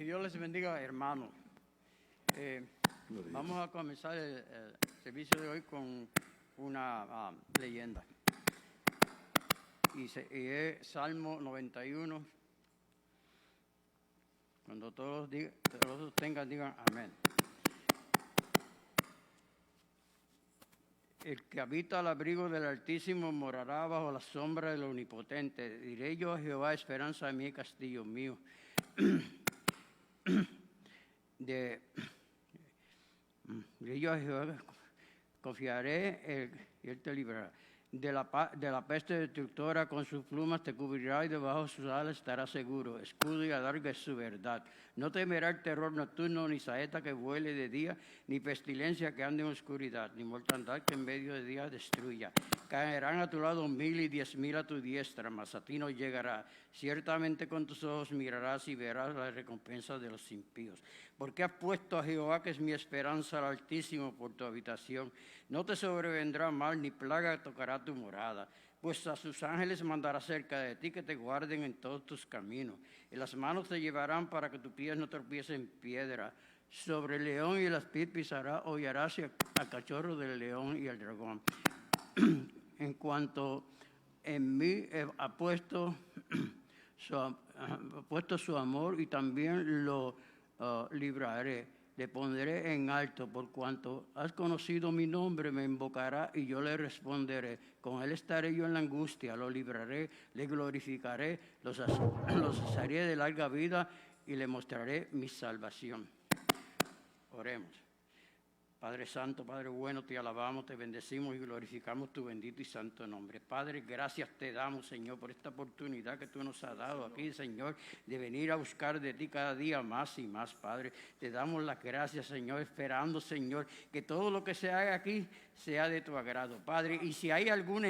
Dios les bendiga, hermano. Vamos a comenzar el servicio de hoy con una leyenda. Y es Salmo 91. Cuando todos tengan, digan amén. El que habita al abrigo del Altísimo morará bajo la sombra del Omnipotente. Diré yo a Jehová, esperanza de mí, castillo mío. Diré yo a Jehová, confiaré y él te librará. De la peste destructora, con sus plumas te cubrirá y debajo de sus alas estarás seguro. Escudo y adarga es su verdad. No temerá el terror nocturno, ni saeta que vuele de día, ni pestilencia que ande en oscuridad, ni mortandad que en medio de día destruya. Caerán a tu lado 1000 y 10,000 a tu diestra, mas a ti no llegará. Ciertamente con tus ojos mirarás y verás la recompensa de los impíos. Porque has puesto a Jehová, que es mi esperanza, al Altísimo, por tu habitación. No te sobrevendrá mal, ni plaga tocará tu morada. Pues a sus ángeles mandará cerca de ti, que te guarden en todos tus caminos. En las manos te llevarán para que tus pies no tropiecen en piedra. Sobre el león y las pies pisará, hollarás al cachorro del león y al dragón. En cuanto en mí ha puesto su amor, y también lo libraré. Le pondré en alto, por cuanto has conocido mi nombre, me invocará y yo le responderé. Con él estaré yo en la angustia, lo libraré, le glorificaré, los saciaré de larga vida y le mostraré mi salvación. Oremos. Padre Santo, Padre bueno, te alabamos, te bendecimos y glorificamos tu bendito y santo nombre. Padre, gracias te damos, Señor, por esta oportunidad que tú nos has dado aquí, Señor, de venir a buscar de ti cada día más y más, Padre. Te damos las gracias, Señor, esperando, Señor, que todo lo que se haga aquí sea de tu agrado, Padre. Y si hay alguna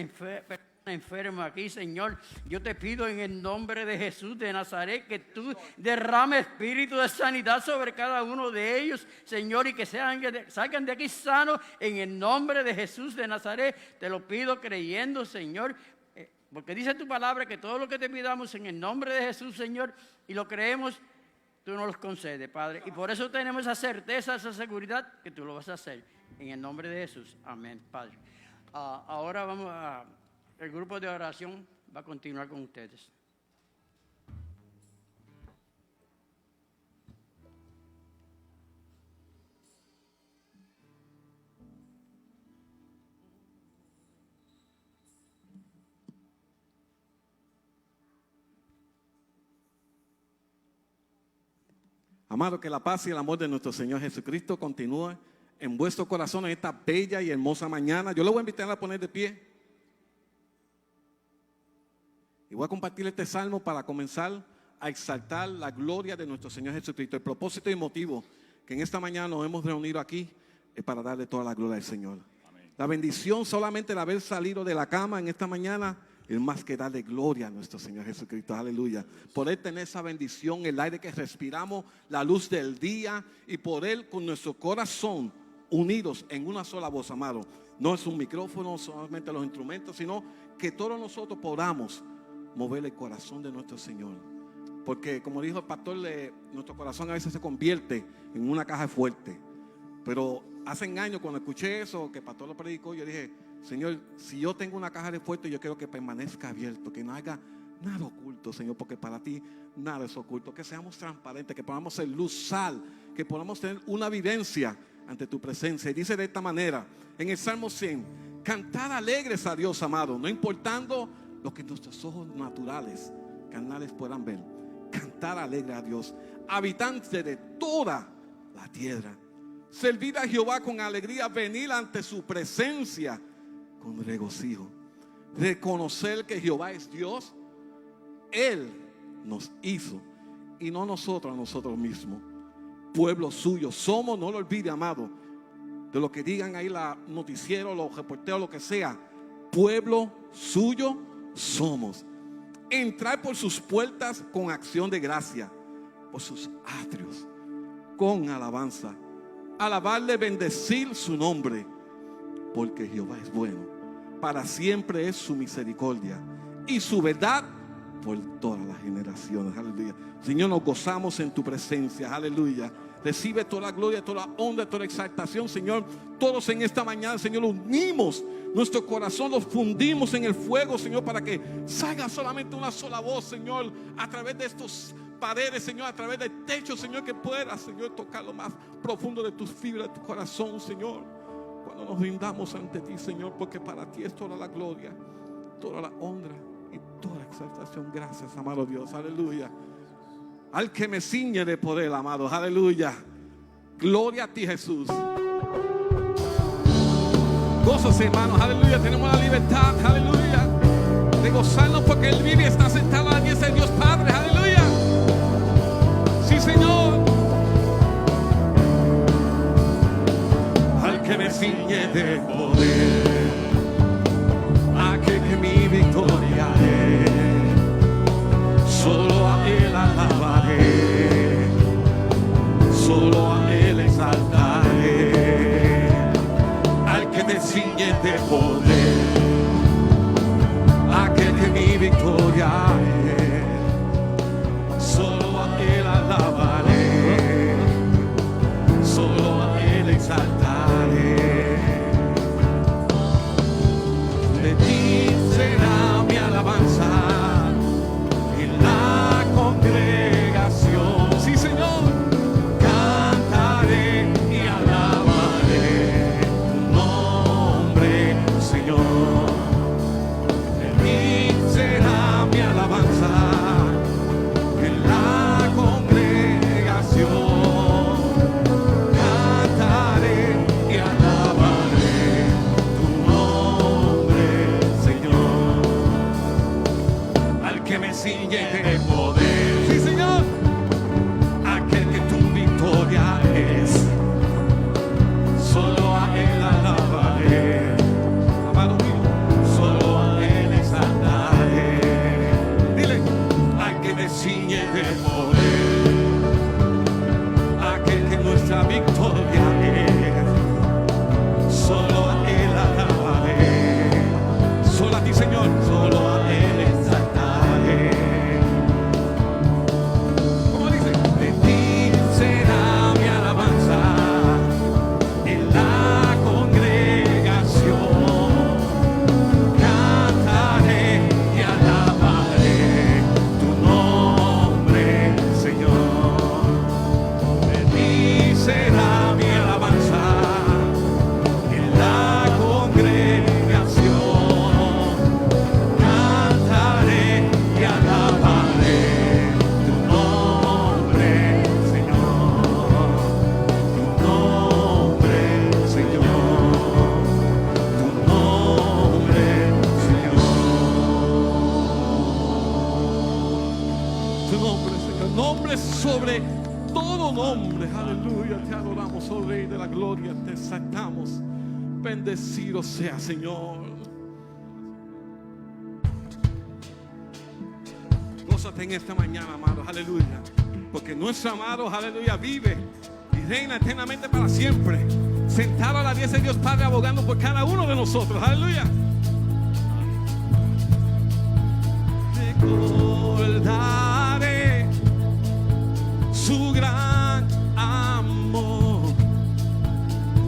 enfermo aquí, Señor, yo te pido en el nombre de Jesús de Nazaret que tú derrames espíritu de sanidad sobre cada uno de ellos, Señor, y que salgan de aquí sanos en el nombre de Jesús de Nazaret. Te lo pido creyendo, Señor, porque dice tu palabra que todo lo que te pidamos en el nombre de Jesús, Señor, y lo creemos, tú nos lo concedes, Padre. Y por eso tenemos esa certeza, esa seguridad que tú lo vas a hacer en el nombre de Jesús. Amén, Padre. Ahora vamos a... El grupo de oración va a continuar con ustedes. Amado, que la paz y el amor de nuestro Señor Jesucristo continúe en vuestro corazón en esta bella y hermosa mañana. Yo le voy a invitar a poner de pie. Y voy a compartir este salmo para comenzar a exaltar la gloria de nuestro Señor Jesucristo. El propósito y motivo que en esta mañana nos hemos reunido aquí es para darle toda la gloria al Señor. Amén. La bendición solamente de haber salido de la cama en esta mañana es más que darle gloria a nuestro Señor Jesucristo. Aleluya. Poder tener esa bendición, el aire que respiramos, la luz del día, y poder con nuestro corazón unidos en una sola voz, amado. No es un micrófono, solamente los instrumentos, sino que todos nosotros podamos mover el corazón de nuestro Señor. Porque como dijo el pastor, nuestro corazón a veces se convierte en una caja fuerte. Pero hace años cuando escuché eso, que el pastor lo predicó, yo dije, Señor, si yo tengo una caja de fuerte, yo quiero que permanezca abierto, que no haga nada oculto, Señor, porque para ti nada es oculto. Que seamos transparentes, que podamos ser luz, sal, que podamos tener una vivencia ante tu presencia. Y dice de esta manera, en el Salmo 100, cantad alegres a Dios, amado, no importando lo que nuestros ojos naturales, carnales, puedan ver. Cantar alegre a Dios, habitantes de toda la tierra. Servir a Jehová con alegría, venir ante su presencia con regocijo. Reconocer que Jehová es Dios. Él nos hizo y no nosotros a nosotros mismos. Pueblo suyo somos, no lo olvide, amado, de lo que digan ahí la noticiero, los reporteros, lo que sea. Pueblo suyo somos. Entrar por sus puertas con acción de gracia, por sus atrios con alabanza. Alabarle, bendecir su nombre, porque Jehová es bueno, para siempre es su misericordia y su verdad por todas las generaciones. Aleluya. Señor, nos gozamos en tu presencia. Aleluya. Recibe toda la gloria, toda la honra, toda la exaltación, Señor. Todos en esta mañana, Señor, unimos nuestro corazón, los fundimos en el fuego, Señor, para que salga solamente una sola voz, Señor, a través de estos paredes, Señor, a través del techo, Señor, que pueda, Señor, tocar lo más profundo de tus fibras, de tu corazón, Señor. Cuando nos rindamos ante ti, Señor, porque para ti es toda la gloria, toda la honra y toda la exaltación. Gracias, amado Dios. Aleluya. Al que me ciñe de poder, amado. Aleluya. Gloria a ti, Jesús. Gózase, hermanos. Aleluya. Tenemos la libertad. Aleluya. De gozarnos porque Él vive y está sentado a la diestra de Dios Padre. Aleluya. Sí, Señor. Al que me ciñe de poder, aquel que mi victoria es, solo a Él alabaré, solo a Él exaltaré. Al que me ciñe de poder, aquel que mi victoria es, solo a Él alabaré, solo a Él exaltaré. De ti será mi alabanza en la congregación. Sí, Señor. Cantaré y alabaré tu nombre, Señor. De ti será mi alabanza en la congregación. Cantaré y alabaré tu nombre, Señor. Al que me ciñe de poder, sí, Señor. Aquel que tu victoria es, solo a Él alabaré, amado mío, solo a Él exaltaré. Dile, al que me ciñe de poder, aquel que nuestra victoria es, solo a Él alabaré, solo a ti, Señor, solo a Él exaltaré. Como dice, de ti será mi alabanza en la congregación. Cantaré y alabaré tu nombre, Señor. De ti será mi alabanza en la congregación. Cantaré y alabaré tu nombre, Señor. Tu nombre, Señor. Tu nombre, Señor. Tu nombre, Señor. Nombre sobre todo nombre. Aleluya. Te adoramos, oh Rey de la gloria. Te exaltamos. Bendecido sea, Señor. Gózate en esta mañana, amados. Aleluya. Porque nuestro amado, aleluya, vive y reina eternamente para siempre. Sentado a la diestra de Dios Padre, abogando por cada uno de nosotros. Aleluya. Recordaré su gran amor.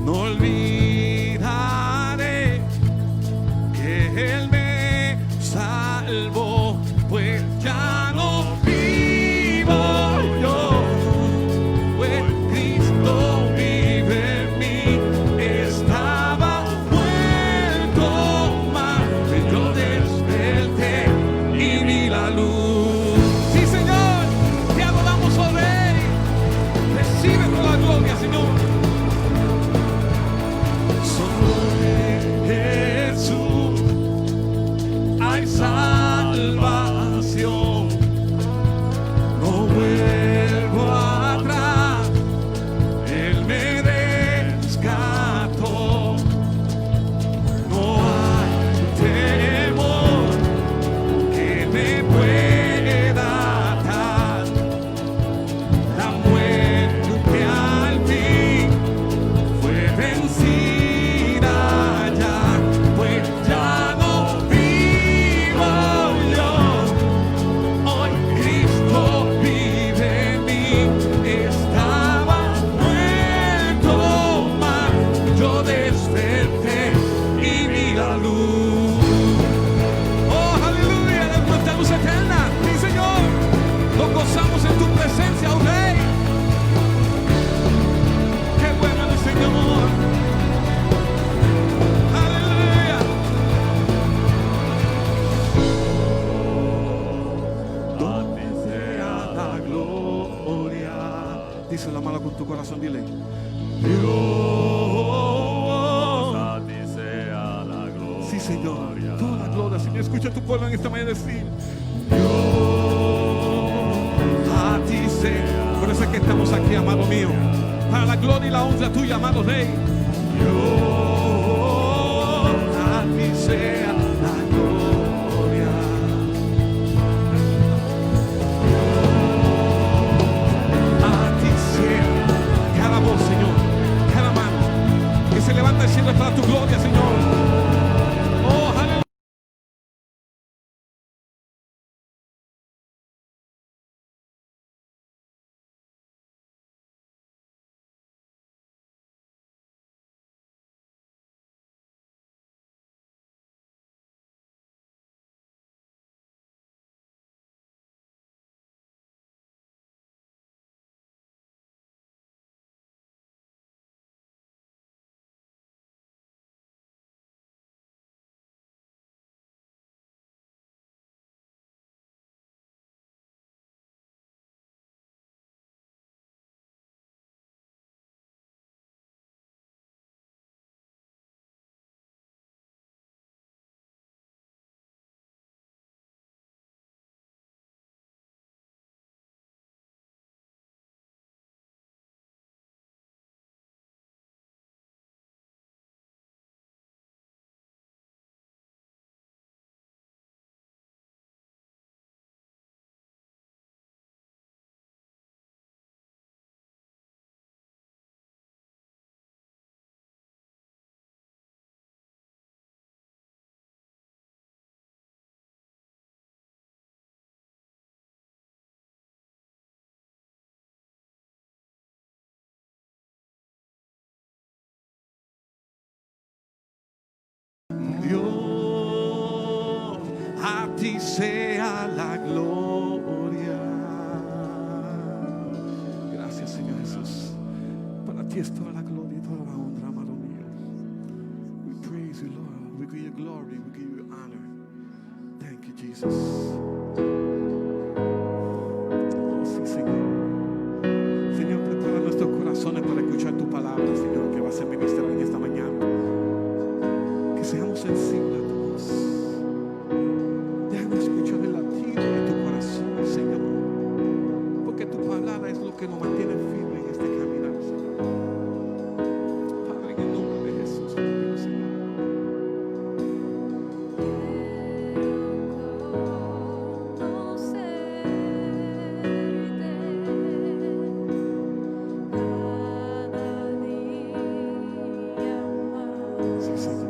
No olvidaré que Él me salvó, pues ya no vivo yo, pues Cristo vive en mí. Estaba muerto, mas yo desperté y vi la luz. corazón, dile. Dios, a ti sea la gloria. Sí, Señor. Toda la gloria, Señor. Escucha a tu pueblo en esta mañana decir. A ti sea. Por eso es que estamos aquí, amado mío. Para la gloria y la honra tuya, amado Rey. A ti sea la gloria. A ti sea cada voz, Señor, cada mano que se levanta al cielo para tu gloria, Señor. Oh, aleluya. Dios, a ti sea la gloria. Gracias, Señor Jesús. Para ti es toda la gloria y toda la honra, amado mío. We praise you, Lord. We give you glory. We give you honor. Thank you, Jesus. Oh, sí, Señor. Señor, prepara nuestros corazones para escuchar tu palabra, Señor, que va a ser ministrada en esta mañana. Que seamos sensibles a tu voz. Déjame escuchar el latido de tu corazón, Señor. Porque tu palabra es lo que nos mantiene firme en este caminar, Señor. Padre, en el nombre de Jesús, te pido, Señor. Sí, Señor.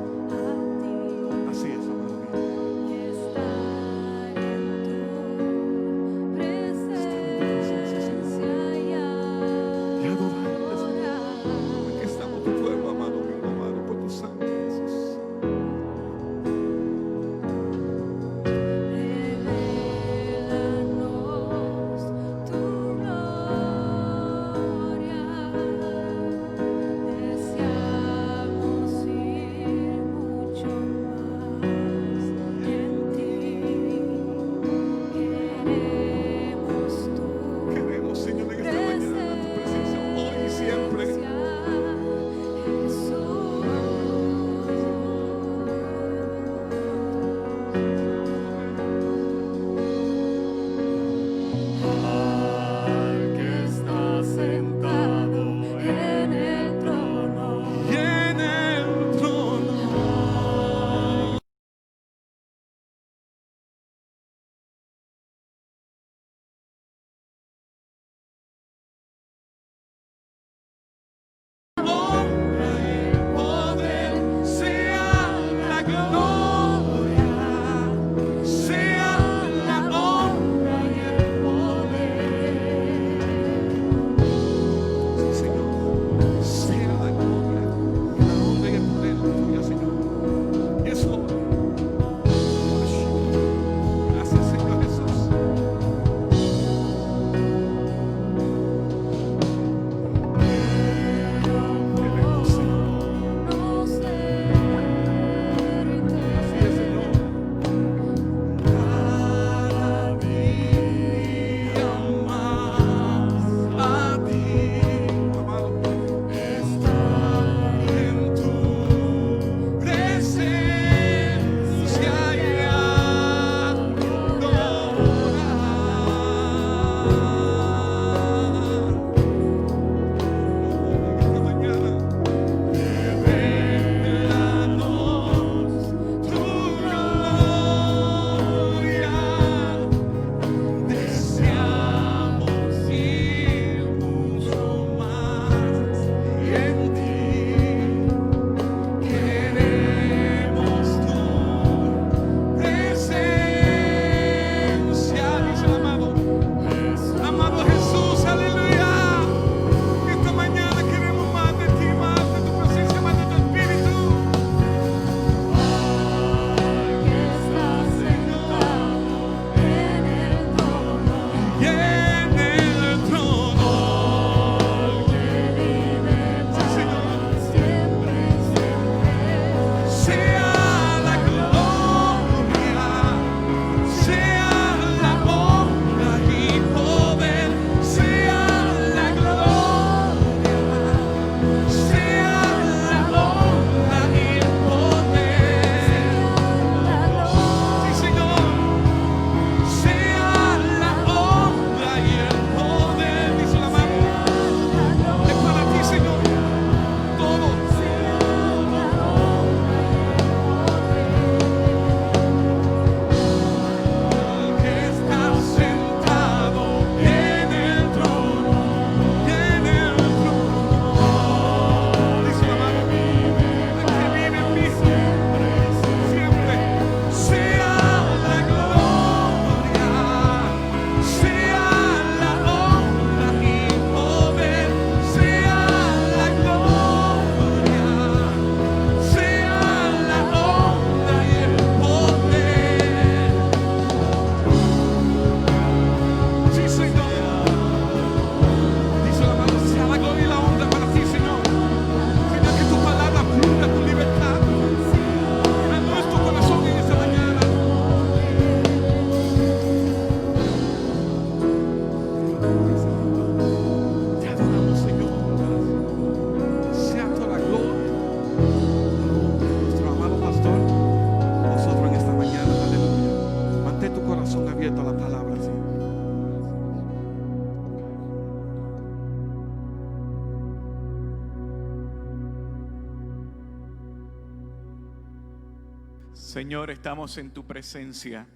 Señor, estamos en tu presencia,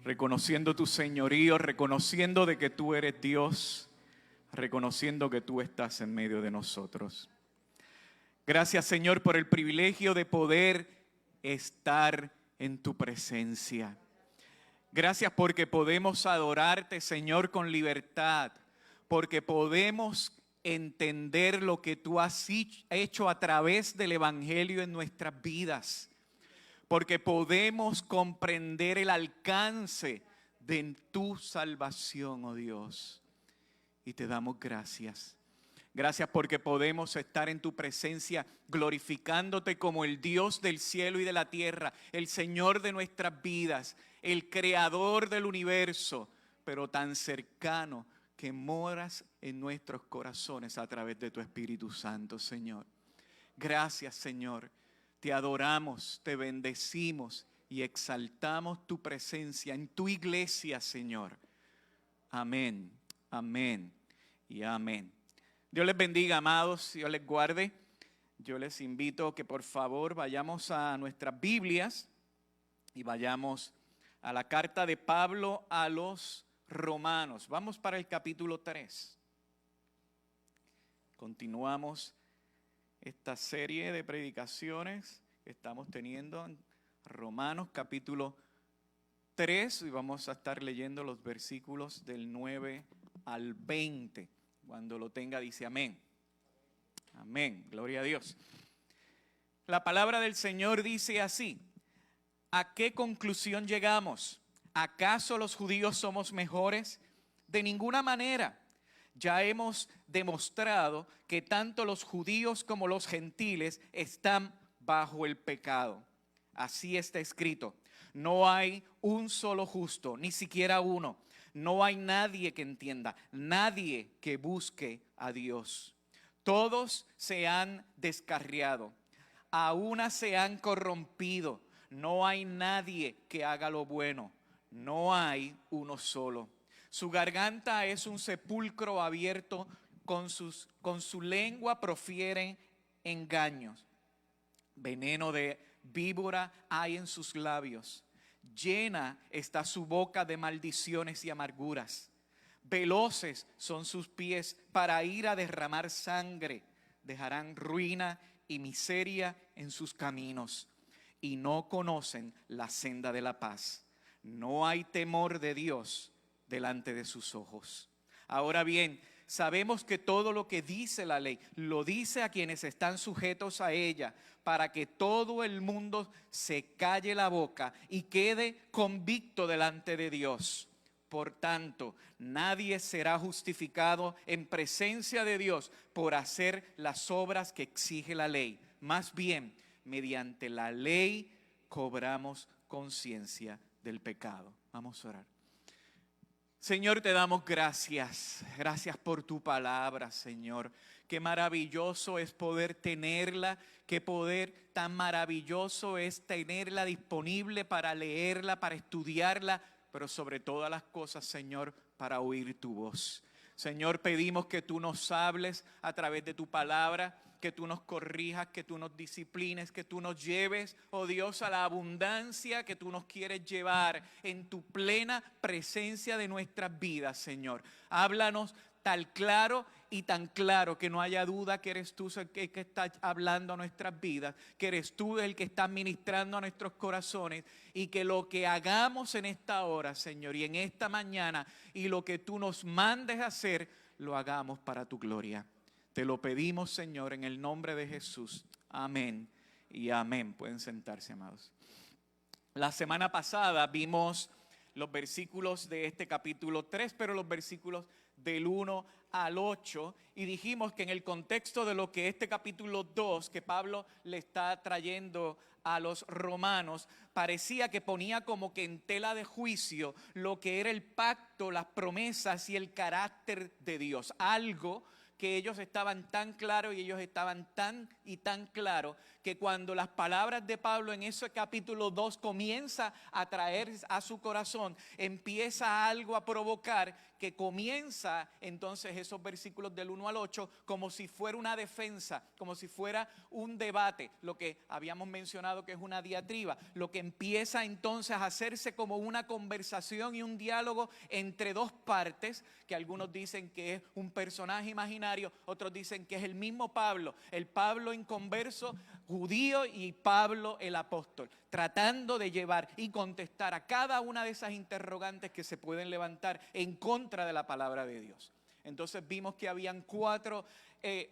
reconociendo tu señorío, reconociendo de que tú eres Dios, reconociendo que tú estás en medio de nosotros. Gracias, Señor, por el privilegio de poder estar en tu presencia. Gracias porque podemos adorarte, Señor, con libertad, porque podemos entender lo que tú has hecho a través del Evangelio en nuestras vidas, porque podemos comprender el alcance de tu salvación, oh Dios. Y te damos gracias. Gracias porque podemos estar en tu presencia glorificándote como el Dios del cielo y de la tierra, el Señor de nuestras vidas, el creador del universo, pero tan cercano que moras en nuestros corazones a través de tu Espíritu Santo, Señor. Gracias, Señor. Te adoramos, te bendecimos y exaltamos tu presencia en tu iglesia, Señor. Amén, amén y amén. Dios les bendiga, amados, Dios les guarde. Yo les invito que por favor vayamos a nuestras Biblias y vayamos a la carta de Pablo a los Romanos. Vamos para el capítulo 3. Continuamos esta serie de predicaciones que estamos teniendo en Romanos capítulo 3 y vamos a estar leyendo los versículos del 9 al 20. Cuando lo tenga dice amén. Amén, gloria a Dios. La palabra del Señor dice así: ¿a qué conclusión llegamos? ¿Acaso los judíos somos mejores? De ninguna manera. Ya hemos demostrado que tanto los judíos como los gentiles están bajo el pecado. Así está escrito: no hay un solo justo, ni siquiera uno. No hay nadie que entienda, nadie que busque a Dios. Todos se han descarriado, a una se han corrompido. No hay nadie que haga lo bueno, no hay uno solo. Su garganta es un sepulcro abierto, con su lengua profieren engaños. Veneno de víbora hay en sus labios. Llena está su boca de maldiciones y amarguras. Veloces son sus pies para ir a derramar sangre. Dejarán ruina y miseria en sus caminos. Y no conocen la senda de la paz. No hay temor de Dios delante de sus ojos. Ahora bien, sabemos que todo lo que dice la ley, lo dice a quienes están sujetos a ella, para que todo el mundo se calle la boca y quede convicto delante de Dios. Por tanto, nadie será justificado en presencia de Dios por hacer las obras que exige la ley. Más bien, mediante la ley cobramos conciencia del pecado. Vamos a orar. Señor, te damos gracias. Gracias por tu palabra, Señor. Qué maravilloso es poder tenerla. Qué poder tan maravilloso es tenerla disponible para leerla, para estudiarla, pero sobre todas las cosas, Señor, para oír tu voz. Señor, pedimos que tú nos hables a través de tu palabra, que tú nos corrijas, que tú nos disciplines, que tú nos lleves, oh Dios, a la abundancia que tú nos quieres llevar en tu plena presencia de nuestras vidas, Señor. Háblanos tal claro y tan claro que no haya duda que eres tú el que está hablando a nuestras vidas, que eres tú el que está ministrando a nuestros corazones, y que lo que hagamos en esta hora, Señor, y en esta mañana, y lo que tú nos mandes a hacer, lo hagamos para tu gloria. Te lo pedimos, Señor, en el nombre de Jesús. Amén y amén. Pueden sentarse, amados. La semana pasada vimos los versículos de este capítulo 3, pero los versículos del 1 al 8, y dijimos que en el contexto de lo que este capítulo 2 que Pablo le está trayendo a los romanos, parecía que ponía como que en tela de juicio lo que era el pacto, las promesas y el carácter de Dios. Algo que ellos estaban tan claros y ellos estaban tan claros que cuando las palabras de Pablo en ese capítulo 2 comienza a traer a su corazón, empieza algo a provocar que comienza entonces esos versículos del 1 al 8 como si fuera una defensa, como si fuera un debate, lo que habíamos mencionado que es una diatriba, lo que empieza entonces a hacerse como una conversación y un diálogo entre dos partes, que algunos dicen que es un personaje imaginario, otros dicen que es el mismo Pablo, el Pablo inconverso judío y Pablo el apóstol, tratando de llevar y contestar a cada una de esas interrogantes que se pueden levantar en contra de la palabra de Dios. Entonces vimos que habían 4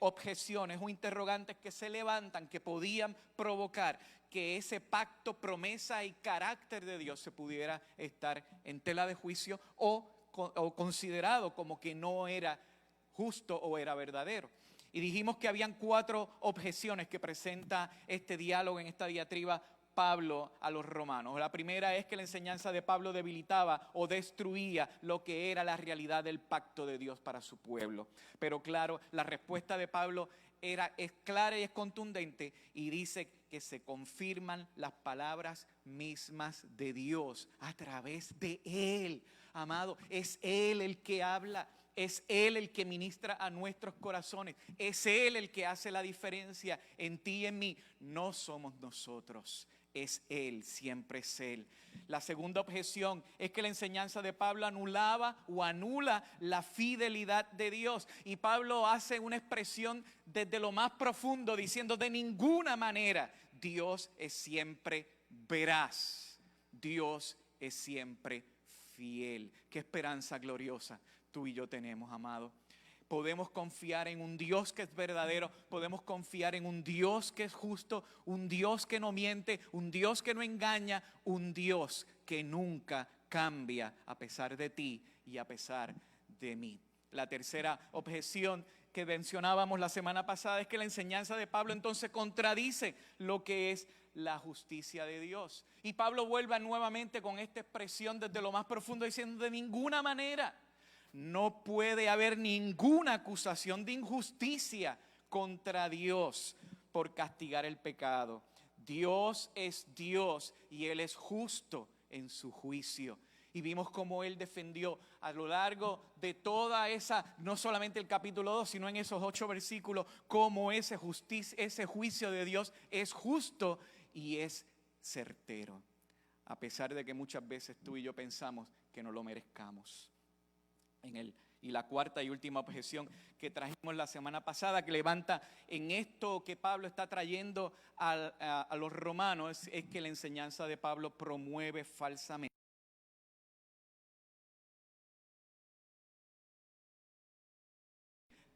objeciones o interrogantes que se levantan, que podían provocar que ese pacto, promesa y carácter de Dios se pudiera estar en tela de juicio o considerado como que no era justo o era verdadero. Y dijimos que habían 4 objeciones que presenta este diálogo en esta diatriba Pablo a los romanos. La primera es que la enseñanza de Pablo debilitaba o destruía lo que era la realidad del pacto de Dios para su pueblo. Pero claro, la respuesta de Pablo es clara y es contundente y dice que se confirman las palabras mismas de Dios a través de Él. Amado, es Él el que habla. Es Él el que ministra a nuestros corazones. Es Él el que hace la diferencia en ti y en mí. No somos nosotros. Es Él, siempre es Él. La segunda objeción es que la enseñanza de Pablo anulaba o anula la fidelidad de Dios. Y Pablo hace una expresión desde lo más profundo diciendo: de ninguna manera Dios es siempre veraz. Dios es siempre fiel. Qué esperanza gloriosa tú y yo tenemos, amado. Podemos confiar en un Dios que es verdadero, podemos confiar en un Dios que es justo, un Dios que no miente, un Dios que no engaña, un Dios que nunca cambia a pesar de ti y a pesar de mí. La tercera objeción que mencionábamos la semana pasada es que la enseñanza de Pablo entonces contradice lo que es la justicia de Dios. Y Pablo vuelve nuevamente con esta expresión desde lo más profundo diciendo: de ninguna manera. No puede haber ninguna acusación de injusticia contra Dios por castigar el pecado. Dios es Dios y Él es justo en su juicio. Y vimos cómo Él defendió a lo largo de toda esa, no solamente el capítulo 2, sino en esos 8 versículos, cómo ese juicio de Dios es justo y es certero. A pesar de que muchas veces tú y yo pensamos que no lo merezcamos. Y la cuarta y última objeción que trajimos la semana pasada, que levanta en esto que Pablo está trayendo a los romanos, es que la enseñanza de Pablo promueve falsamente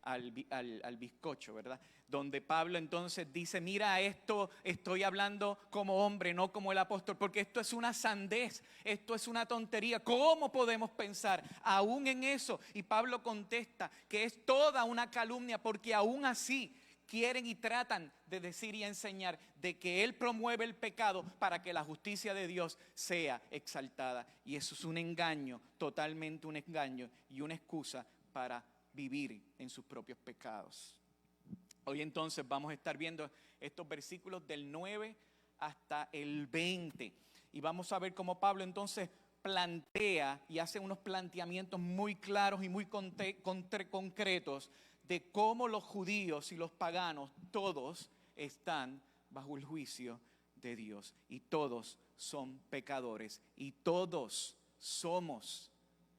al bizcocho, ¿verdad? Donde Pablo entonces dice: mira, esto estoy hablando como hombre, no como el apóstol, porque esto es una sandez, esto es una tontería. ¿Cómo podemos pensar aún en eso? Y Pablo contesta que es toda una calumnia, porque aún así quieren y tratan de decir y enseñar de que Él promueve el pecado para que la justicia de Dios sea exaltada. Y eso es un engaño, totalmente un engaño y una excusa para vivir en sus propios pecados. Hoy entonces vamos a estar viendo estos versículos del 9 hasta el 20 y vamos a ver cómo Pablo entonces plantea y hace unos planteamientos muy claros y muy concretos de cómo los judíos y los paganos todos están bajo el juicio de Dios y todos son pecadores y todos somos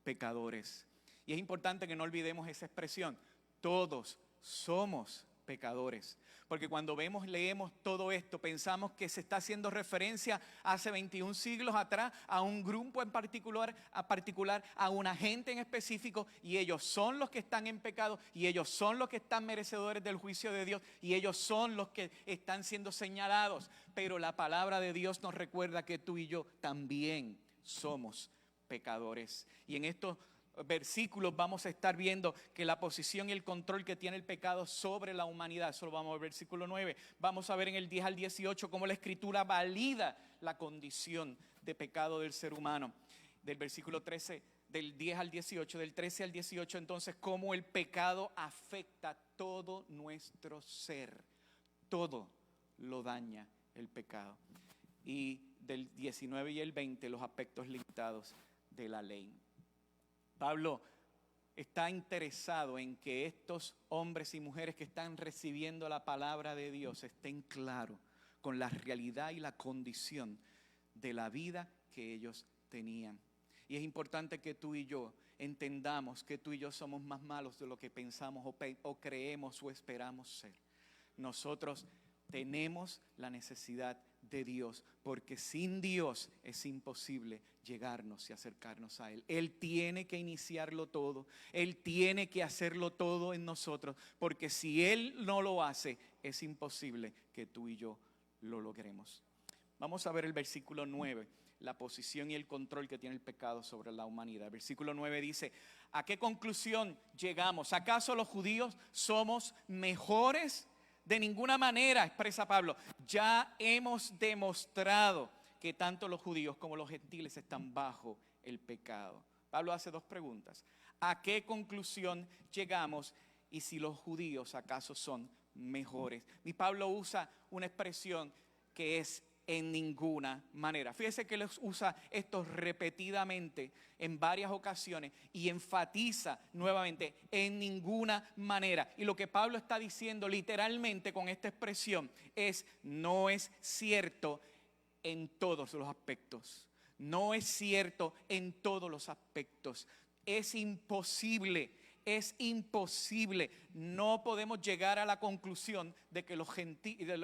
pecadores. Y es importante que no olvidemos esa expresión: todos somos pecadores. Porque cuando leemos todo esto, pensamos que se está haciendo referencia hace 21 siglos atrás a un grupo en particular, a una gente en específico, y ellos son los que están en pecado, y ellos son los que están merecedores del juicio de Dios, y ellos son los que están siendo señalados. Pero la palabra de Dios nos recuerda que tú y yo también somos pecadores. Y en estos versículos vamos a estar viendo que la posición y el control que tiene el pecado sobre la humanidad, eso lo vamos a ver en el versículo 9, vamos a ver en el 10 al 18 cómo la Escritura valida la condición de pecado del ser humano. Del versículo 13 del 10 al 18, del 13 al 18, entonces cómo el pecado afecta todo nuestro ser. Todo lo daña el pecado. Y del 19 y el 20, los aspectos limitados de la ley. Pablo está interesado en que estos hombres y mujeres que están recibiendo la palabra de Dios estén claros con la realidad y la condición de la vida que ellos tenían. Y es importante que tú y yo entendamos que tú y yo somos más malos de lo que pensamos o creemos o esperamos ser. Nosotros tenemos la necesidad de Dios, porque sin Dios es imposible llegarnos y acercarnos a Él. Él tiene que iniciarlo todo, Él tiene que hacerlo todo en nosotros, porque si Él no lo hace, es imposible que tú y yo lo logremos. Vamos a ver el versículo 9, la posición y el control que tiene el pecado sobre la humanidad. El versículo 9 dice: ¿a qué conclusión llegamos? ¿Acaso los judíos somos mejores? De ninguna manera, expresa Pablo. Ya hemos demostrado que tanto los judíos como los gentiles están bajo el pecado. Pablo hace dos preguntas: ¿a qué conclusión llegamos? Y si los judíos acaso son mejores. Y Pablo usa una expresión que es en ninguna manera. Fíjese que les usa esto repetidamente en varias ocasiones y enfatiza nuevamente en ninguna manera. Y lo que Pablo está diciendo literalmente con esta expresión es: no es cierto en todos los aspectos. No es cierto en todos los aspectos. Es imposible. Es imposible. No podemos llegar a la conclusión de que los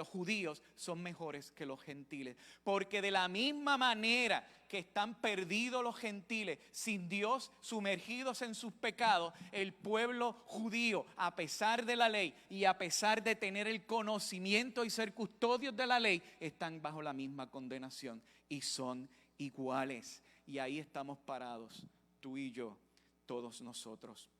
judíos son mejores que los gentiles. Porque de la misma manera que están perdidos los gentiles, sin Dios, sumergidos en sus pecados, el pueblo judío, a pesar de la ley y a pesar de tener el conocimiento y ser custodios de la ley, están bajo la misma condenación y son iguales. Y ahí estamos parados, tú y yo, todos nosotros.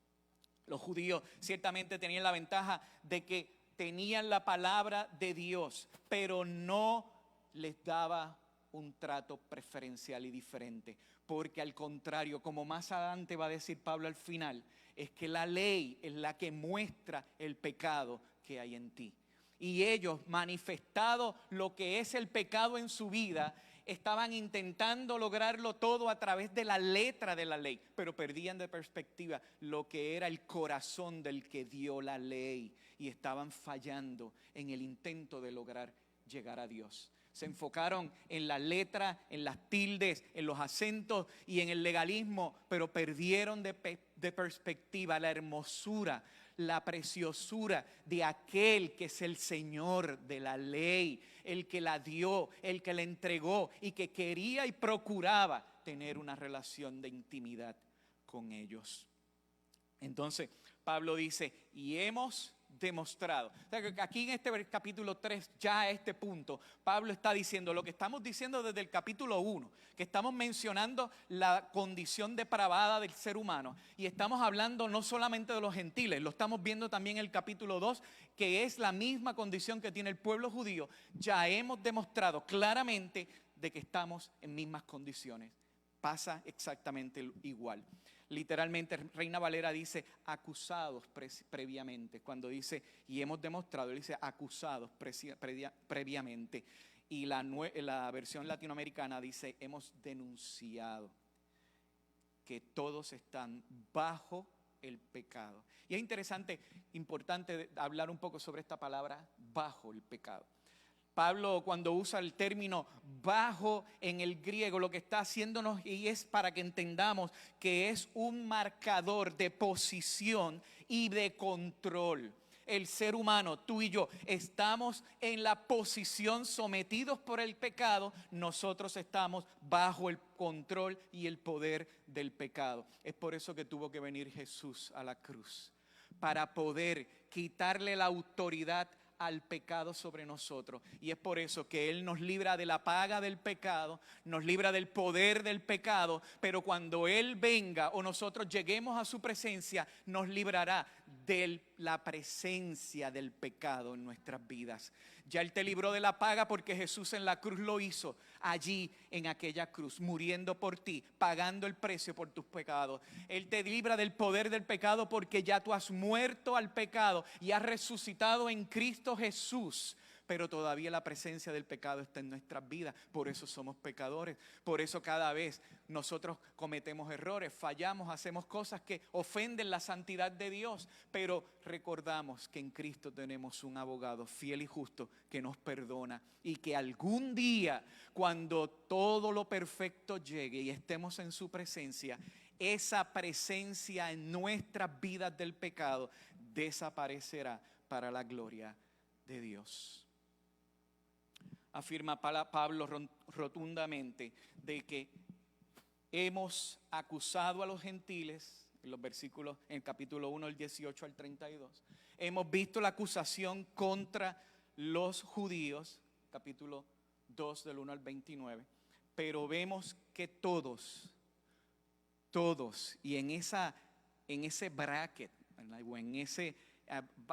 Los judíos ciertamente tenían la ventaja de que tenían la palabra de Dios, pero no les daba un trato preferencial y diferente. Porque al contrario, como más adelante va a decir Pablo al final, es que la ley es la que muestra el pecado que hay en ti. Y ellos, manifestado lo que es el pecado en su vida, estaban intentando lograrlo todo a través de la letra de la ley, pero perdían de perspectiva lo que era el corazón del que dio la ley y estaban fallando en el intento de lograr llegar a Dios. Se enfocaron en la letra, en las tildes, en los acentos y en el legalismo, pero perdieron de perspectiva la hermosura, la preciosura de aquel que es el Señor de la ley, el que la dio, el que la entregó y que quería y procuraba tener una relación de intimidad con ellos. Entonces Pablo dice: y hemos demostrado. O sea, que aquí en este capítulo 3, ya a este punto, Pablo está diciendo lo que estamos diciendo desde el capítulo 1, que estamos mencionando la condición depravada del ser humano y estamos hablando no solamente de los gentiles, lo estamos viendo también en el capítulo 2, que es la misma condición que tiene el pueblo judío. Ya hemos demostrado claramente de que estamos en mismas condiciones. Pasa exactamente igual. Literalmente Reina Valera dice acusados previamente. Cuando dice y hemos demostrado, dice acusados previamente. Y la versión latinoamericana dice hemos denunciado que todos están bajo el pecado. Y es importante hablar un poco sobre esta palabra, bajo el pecado. Pablo, cuando usa el término bajo en el griego, lo que está haciéndonos, y es para que entendamos que es un marcador de posición y de control. El ser humano, tú y yo, estamos en la posición sometidos por el pecado. Nosotros estamos bajo el control y el poder del pecado. Es por eso que tuvo que venir Jesús a la cruz, para poder quitarle la autoridad al pecado sobre nosotros. Y es por eso que Él nos libra de la paga del pecado, nos libra del poder del pecado, pero cuando Él venga o nosotros lleguemos a su presencia, nos librará de la presencia del pecado en nuestras vidas. Ya Él te libró de la paga porque Jesús en la cruz lo hizo. Allí en aquella cruz, muriendo por ti, pagando el precio por tus pecados. Él te libra del poder del pecado porque ya tú has muerto al pecado y has resucitado en Cristo Jesús. Pero todavía la presencia del pecado está en nuestras vidas. Por eso somos pecadores. Por eso cada vez nosotros cometemos errores, fallamos, hacemos cosas que ofenden la santidad de Dios. Pero recordamos que en Cristo tenemos un abogado fiel y justo que nos perdona. Y que algún día, cuando todo lo perfecto llegue y estemos en su presencia, esa presencia en nuestras vidas del pecado desaparecerá para la gloria de Dios. Afirma Pablo rotundamente de que hemos acusado a los gentiles, en los versículos, en el capítulo 1, el 18 al 32. Hemos visto la acusación contra los judíos, capítulo 2, del 1 al 29. Pero vemos que todos, y en ese bracket, ¿verdad? O en ese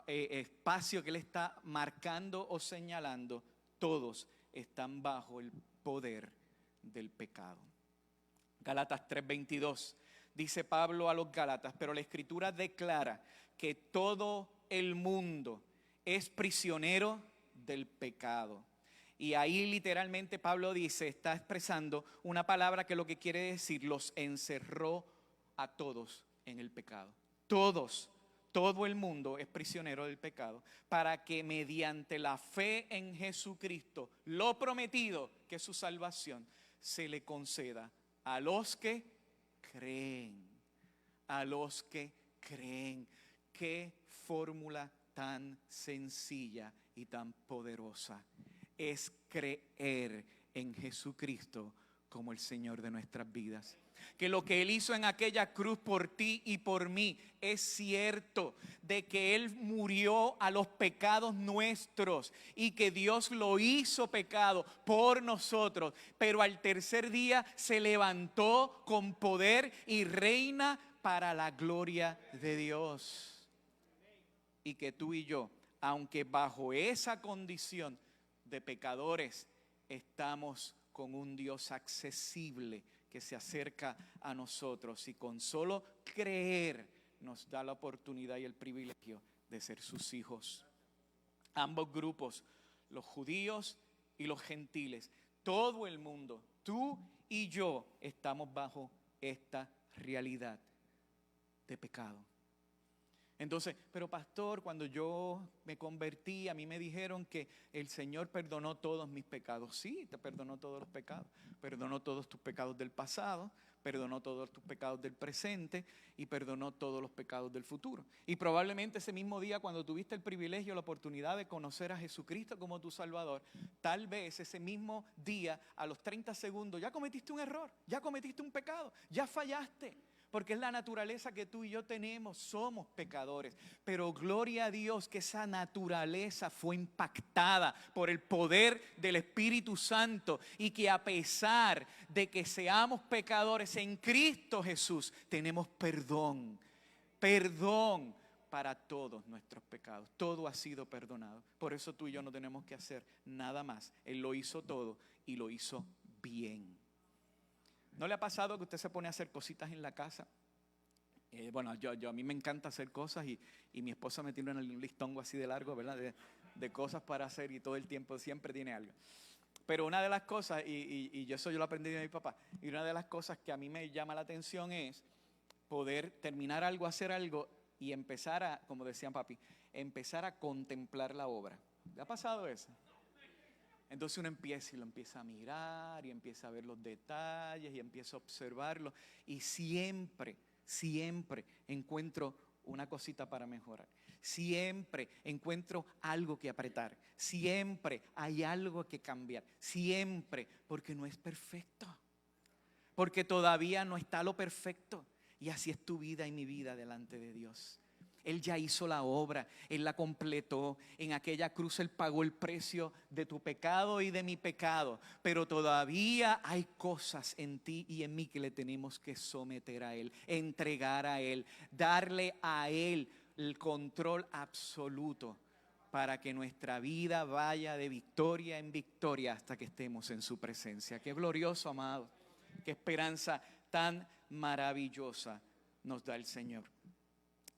espacio que él está marcando o señalando, todos están bajo el poder del pecado. Gálatas 3:22 dice Pablo a los Gálatas: pero la Escritura declara que todo el mundo es prisionero del pecado. Y ahí literalmente Pablo dice, está expresando una palabra que lo que quiere decir, los encerró a todos en el pecado. Todos. Todo el mundo es prisionero del pecado, para que mediante la fe en Jesucristo, lo prometido, que es su salvación, se le conceda a los que creen. A los que creen. Qué fórmula tan sencilla y tan poderosa es creer en Jesucristo como el Señor de nuestras vidas. Que lo que Él hizo en aquella cruz por ti y por mí es cierto, de que Él murió a los pecados nuestros y que Dios lo hizo pecado por nosotros, pero al tercer día se levantó con poder y reina para la gloria de Dios. Y que tú y yo, aunque bajo esa condición de pecadores, estamos con un Dios accesible que se acerca a nosotros y con solo creer nos da la oportunidad y el privilegio de ser sus hijos. Ambos grupos, los judíos y los gentiles, todo el mundo, tú y yo, estamos bajo esta realidad de pecado. Entonces, pero pastor, cuando yo me convertí, a mí me dijeron que el Señor perdonó todos mis pecados. Sí, te perdonó todos los pecados. Perdonó todos tus pecados del pasado, perdonó todos tus pecados del presente y perdonó todos los pecados del futuro. Y probablemente ese mismo día, cuando tuviste el privilegio, la oportunidad de conocer a Jesucristo como tu Salvador, tal vez ese mismo día, a los 30 segundos, ya cometiste un error, ya cometiste un pecado, ya fallaste. Porque es la naturaleza que tú y yo tenemos, somos pecadores. Pero gloria a Dios que esa naturaleza fue impactada por el poder del Espíritu Santo. Y que a pesar de que seamos pecadores en Cristo Jesús, tenemos perdón. Perdón para todos nuestros pecados. Todo ha sido perdonado. Por eso tú y yo no tenemos que hacer nada más. Él lo hizo todo y lo hizo bien. ¿No le ha pasado que usted se pone a hacer cositas en la casa? Bueno, a mí me encanta hacer cosas y mi esposa me tiene un listongo así de largo, ¿verdad? De cosas para hacer y todo el tiempo siempre tiene algo. Pero una de las cosas, y eso yo lo aprendí de mi papá, y una de las cosas que a mí me llama la atención es poder terminar algo, hacer algo y empezar a, como decía papi, empezar a contemplar la obra. ¿Le ha pasado eso? Entonces uno empieza y lo empieza a mirar y empieza a ver los detalles y empieza a observarlo y siempre encuentro una cosita para mejorar. Siempre encuentro algo que apretar. Siempre hay algo que cambiar. Siempre, porque no es perfecto. Porque todavía no está lo perfecto. Y así es tu vida y mi vida delante de Dios. Él ya hizo la obra, Él la completó. En aquella cruz Él pagó el precio de tu pecado y de mi pecado. Pero todavía hay cosas en ti y en mí que le tenemos que someter a Él, entregar a Él, darle a Él el control absoluto para que nuestra vida vaya de victoria en victoria hasta que estemos en su presencia. Qué glorioso, amado. Qué esperanza tan maravillosa nos da el Señor.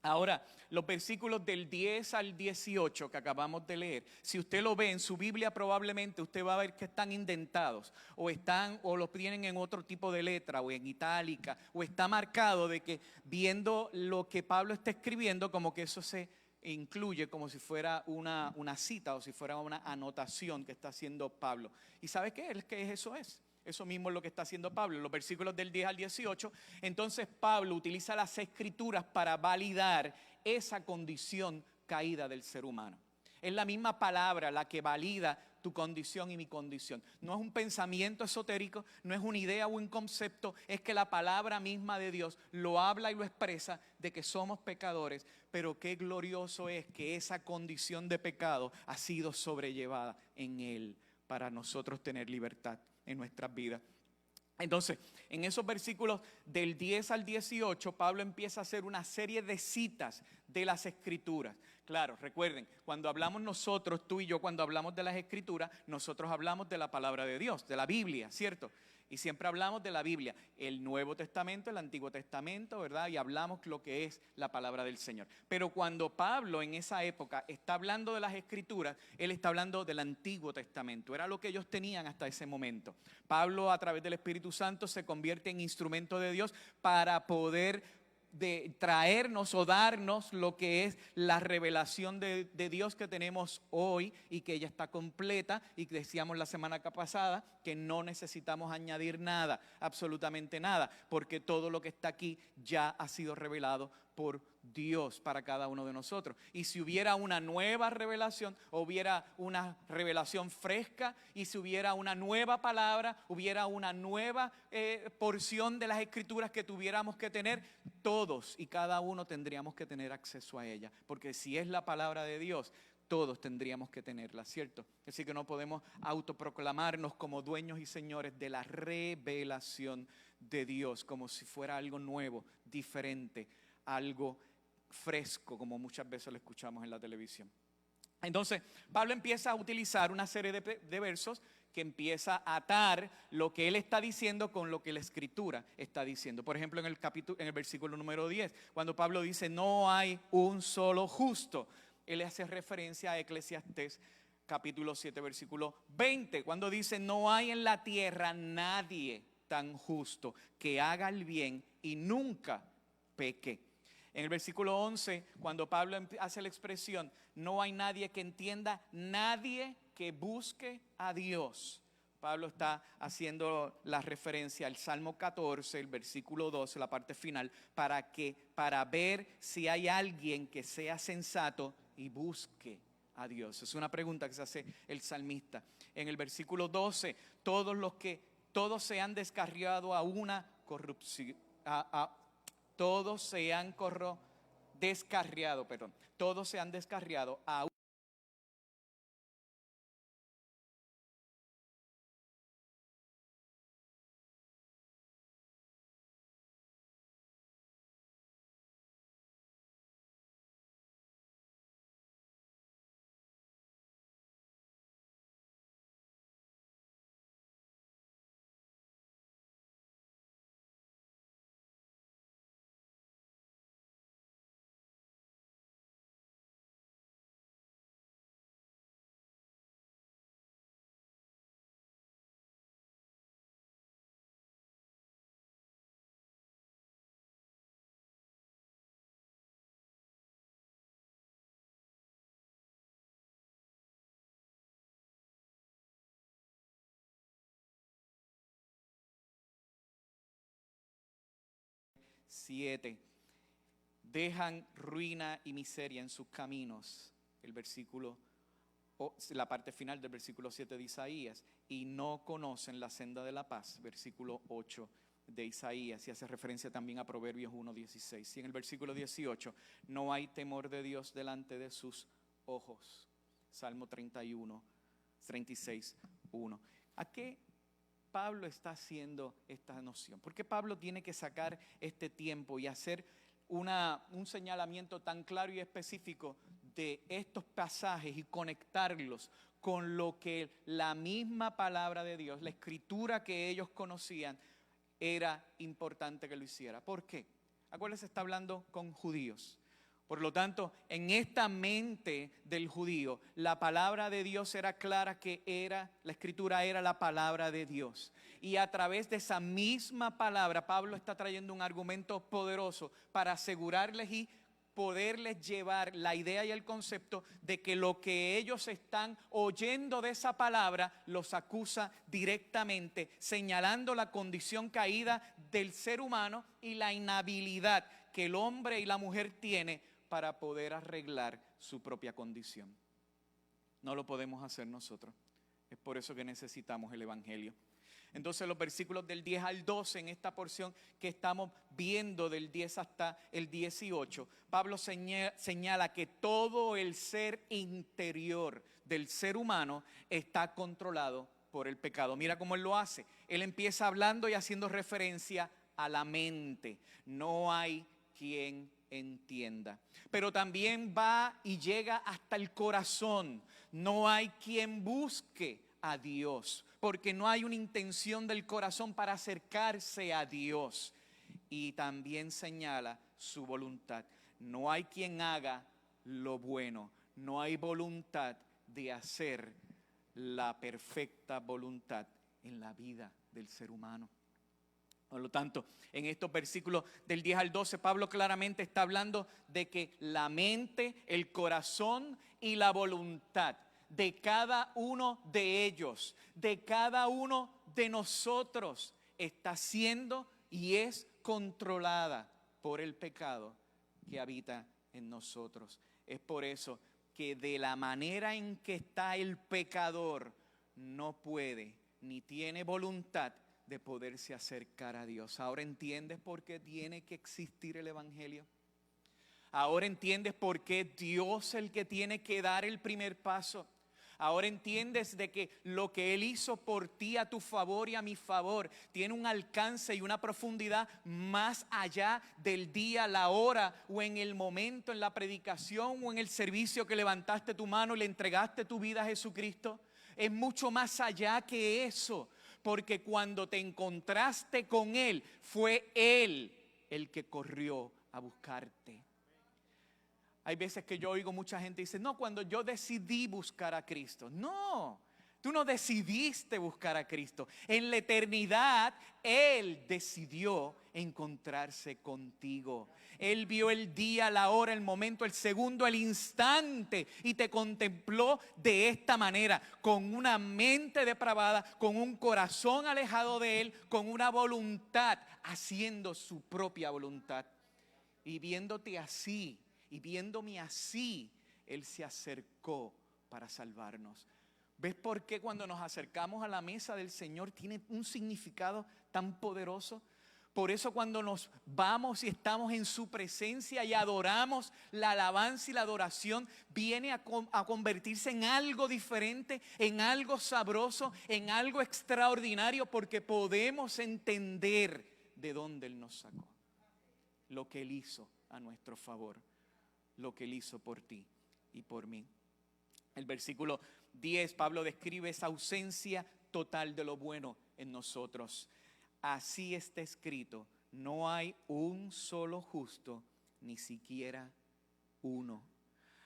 Ahora, los versículos del 10 al 18 que acabamos de leer, si usted lo ve en su Biblia, probablemente usted va a ver que están indentados o los tienen en otro tipo de letra o en itálica, o está marcado de que viendo lo que Pablo está escribiendo, como que eso se incluye como si fuera una cita o si fuera una anotación que está haciendo Pablo. ¿Y sabe qué? ¿Qué eso es? Eso mismo es lo que está haciendo Pablo. En los versículos del 10 al 18, entonces Pablo utiliza las escrituras para validar esa condición caída del ser humano. Es la misma palabra la que valida tu condición y mi condición. No es un pensamiento esotérico, no es una idea o un concepto, es que la palabra misma de Dios lo habla y lo expresa de que somos pecadores, pero qué glorioso es que esa condición de pecado ha sido sobrellevada en Él para nosotros tener libertad en nuestras vidas. Entonces, en esos versículos del 10 al 18, Pablo empieza a hacer una serie de citas de las Escrituras. Claro, recuerden, cuando hablamos nosotros, tú y yo, cuando hablamos de las Escrituras, nosotros hablamos de la palabra de Dios, de la Biblia, ¿cierto? Y siempre hablamos de la Biblia, el Nuevo Testamento, el Antiguo Testamento, ¿verdad? Y hablamos lo que es la palabra del Señor. Pero cuando Pablo en esa época está hablando de las Escrituras, él está hablando del Antiguo Testamento. Era lo que ellos tenían hasta ese momento. Pablo, a través del Espíritu Santo, se convierte en instrumento de Dios para poder traernos o darnos lo que es la revelación de Dios que tenemos hoy y que ya está completa, y decíamos la semana pasada que no necesitamos añadir nada, absolutamente nada, porque todo lo que está aquí ya ha sido revelado por Dios para cada uno de nosotros. Y si hubiera una nueva revelación, hubiera una revelación fresca, y si hubiera una nueva palabra, hubiera una nueva porción de las Escrituras que tuviéramos que tener, todos y cada uno tendríamos que tener acceso a ella, porque si es la palabra de Dios, todos tendríamos que tenerla, ¿cierto? Así que no podemos autoproclamarnos como dueños y señores de la revelación de Dios, como si fuera algo nuevo, diferente, algo fresco, como muchas veces lo escuchamos en la televisión. Entonces, Pablo empieza a utilizar una serie de versos que empieza a atar lo que él está diciendo con lo que la Escritura está diciendo. Por ejemplo, en el versículo número 10, cuando Pablo dice, no hay un solo justo, él hace referencia a Eclesiastés capítulo 7, versículo 20, cuando dice, no hay en la tierra nadie tan justo que haga el bien y nunca peque. En el versículo 11, cuando Pablo hace la expresión, no hay nadie que entienda, nadie que busque a Dios. Pablo está haciendo la referencia al Salmo 14, el versículo 12, la parte final, para ver si hay alguien que sea sensato y busque a Dios. Es una pregunta que se hace el salmista. En el versículo 12, todos se han descarriado a una corrupción, todos se han descarriado a siete, dejan ruina y miseria en sus caminos, la parte final del versículo 7 de Isaías, y no conocen la senda de la paz, versículo 8 de Isaías, y hace referencia también a Proverbios 1:16. Y en el versículo 18, no hay temor de Dios delante de sus ojos, Salmo 36:1. ¿A qué Pablo está haciendo esta noción? ¿Por qué Pablo tiene que sacar este tiempo y hacer un señalamiento tan claro y específico de estos pasajes y conectarlos con lo que la misma palabra de Dios, la escritura que ellos conocían, era importante que lo hiciera. ¿Por qué? Acuérdense, está hablando con judíos. Por lo tanto, en esta mente del judío, la palabra de Dios era clara, la escritura era la palabra de Dios. Y a través de esa misma palabra, Pablo está trayendo un argumento poderoso para asegurarles y poderles llevar la idea y el concepto de que lo que ellos están oyendo de esa palabra los acusa directamente, señalando la condición caída del ser humano y la inhabilidad que el hombre y la mujer tienen para poder arreglar su propia condición. No lo podemos hacer nosotros. Es por eso que necesitamos el Evangelio. Entonces los versículos del 10 al 12 en esta porción que estamos viendo del 10 hasta el 18, Pablo señala que todo el ser interior del ser humano está controlado por el pecado. Mira cómo él lo hace. Él empieza hablando y haciendo referencia a la mente. No hay quien entienda. Pero también va y llega hasta el corazón. No hay quien busque a Dios, porque no hay una intención del corazón para acercarse a Dios. Y también señala su voluntad. No hay quien haga lo bueno. No hay voluntad de hacer la perfecta voluntad en la vida del ser humano. Por lo tanto, en estos versículos del 10 al 12, Pablo claramente está hablando de que la mente, el corazón y la voluntad de cada uno de ellos, de cada uno de nosotros, está siendo y es controlada por el pecado que habita en nosotros. Es por eso que de la manera en que está el pecador, no puede ni tiene voluntad de poderse acercar a Dios. ¿Ahora entiendes por qué tiene que existir el Evangelio? Ahora entiendes por qué Dios es el que tiene que dar el primer paso. Ahora entiendes de que lo que Él hizo por ti a tu favor y a mi favor tiene un alcance y una profundidad más allá del día, la hora o en el momento, en la predicación o en el servicio que levantaste tu mano y le entregaste tu vida a Jesucristo. Es mucho más allá que eso, porque cuando te encontraste con Él, fue Él el que corrió a buscarte. Hay veces que yo oigo mucha gente dice, no, cuando yo decidí buscar a Cristo. No, tú no decidiste buscar a Cristo. En la eternidad, Él decidió encontrarse contigo. Él vio el día, la hora, el momento, el segundo, el instante y te contempló de esta manera, con una mente depravada, con un corazón alejado de Él, con una voluntad, haciendo su propia voluntad. Y viéndote así, y viéndome así, Él se acercó para salvarnos. ¿Ves por qué cuando nos acercamos a la mesa del Señor tiene un significado tan poderoso? Por eso cuando nos vamos y estamos en su presencia y adoramos, la alabanza y la adoración viene a convertirse en algo diferente, en algo sabroso, en algo extraordinario, porque podemos entender de dónde Él nos sacó, lo que Él hizo a nuestro favor, lo que Él hizo por ti y por mí. El versículo 10, Pablo describe esa ausencia total de lo bueno en nosotros. Así está escrito, no hay un solo justo, ni siquiera uno.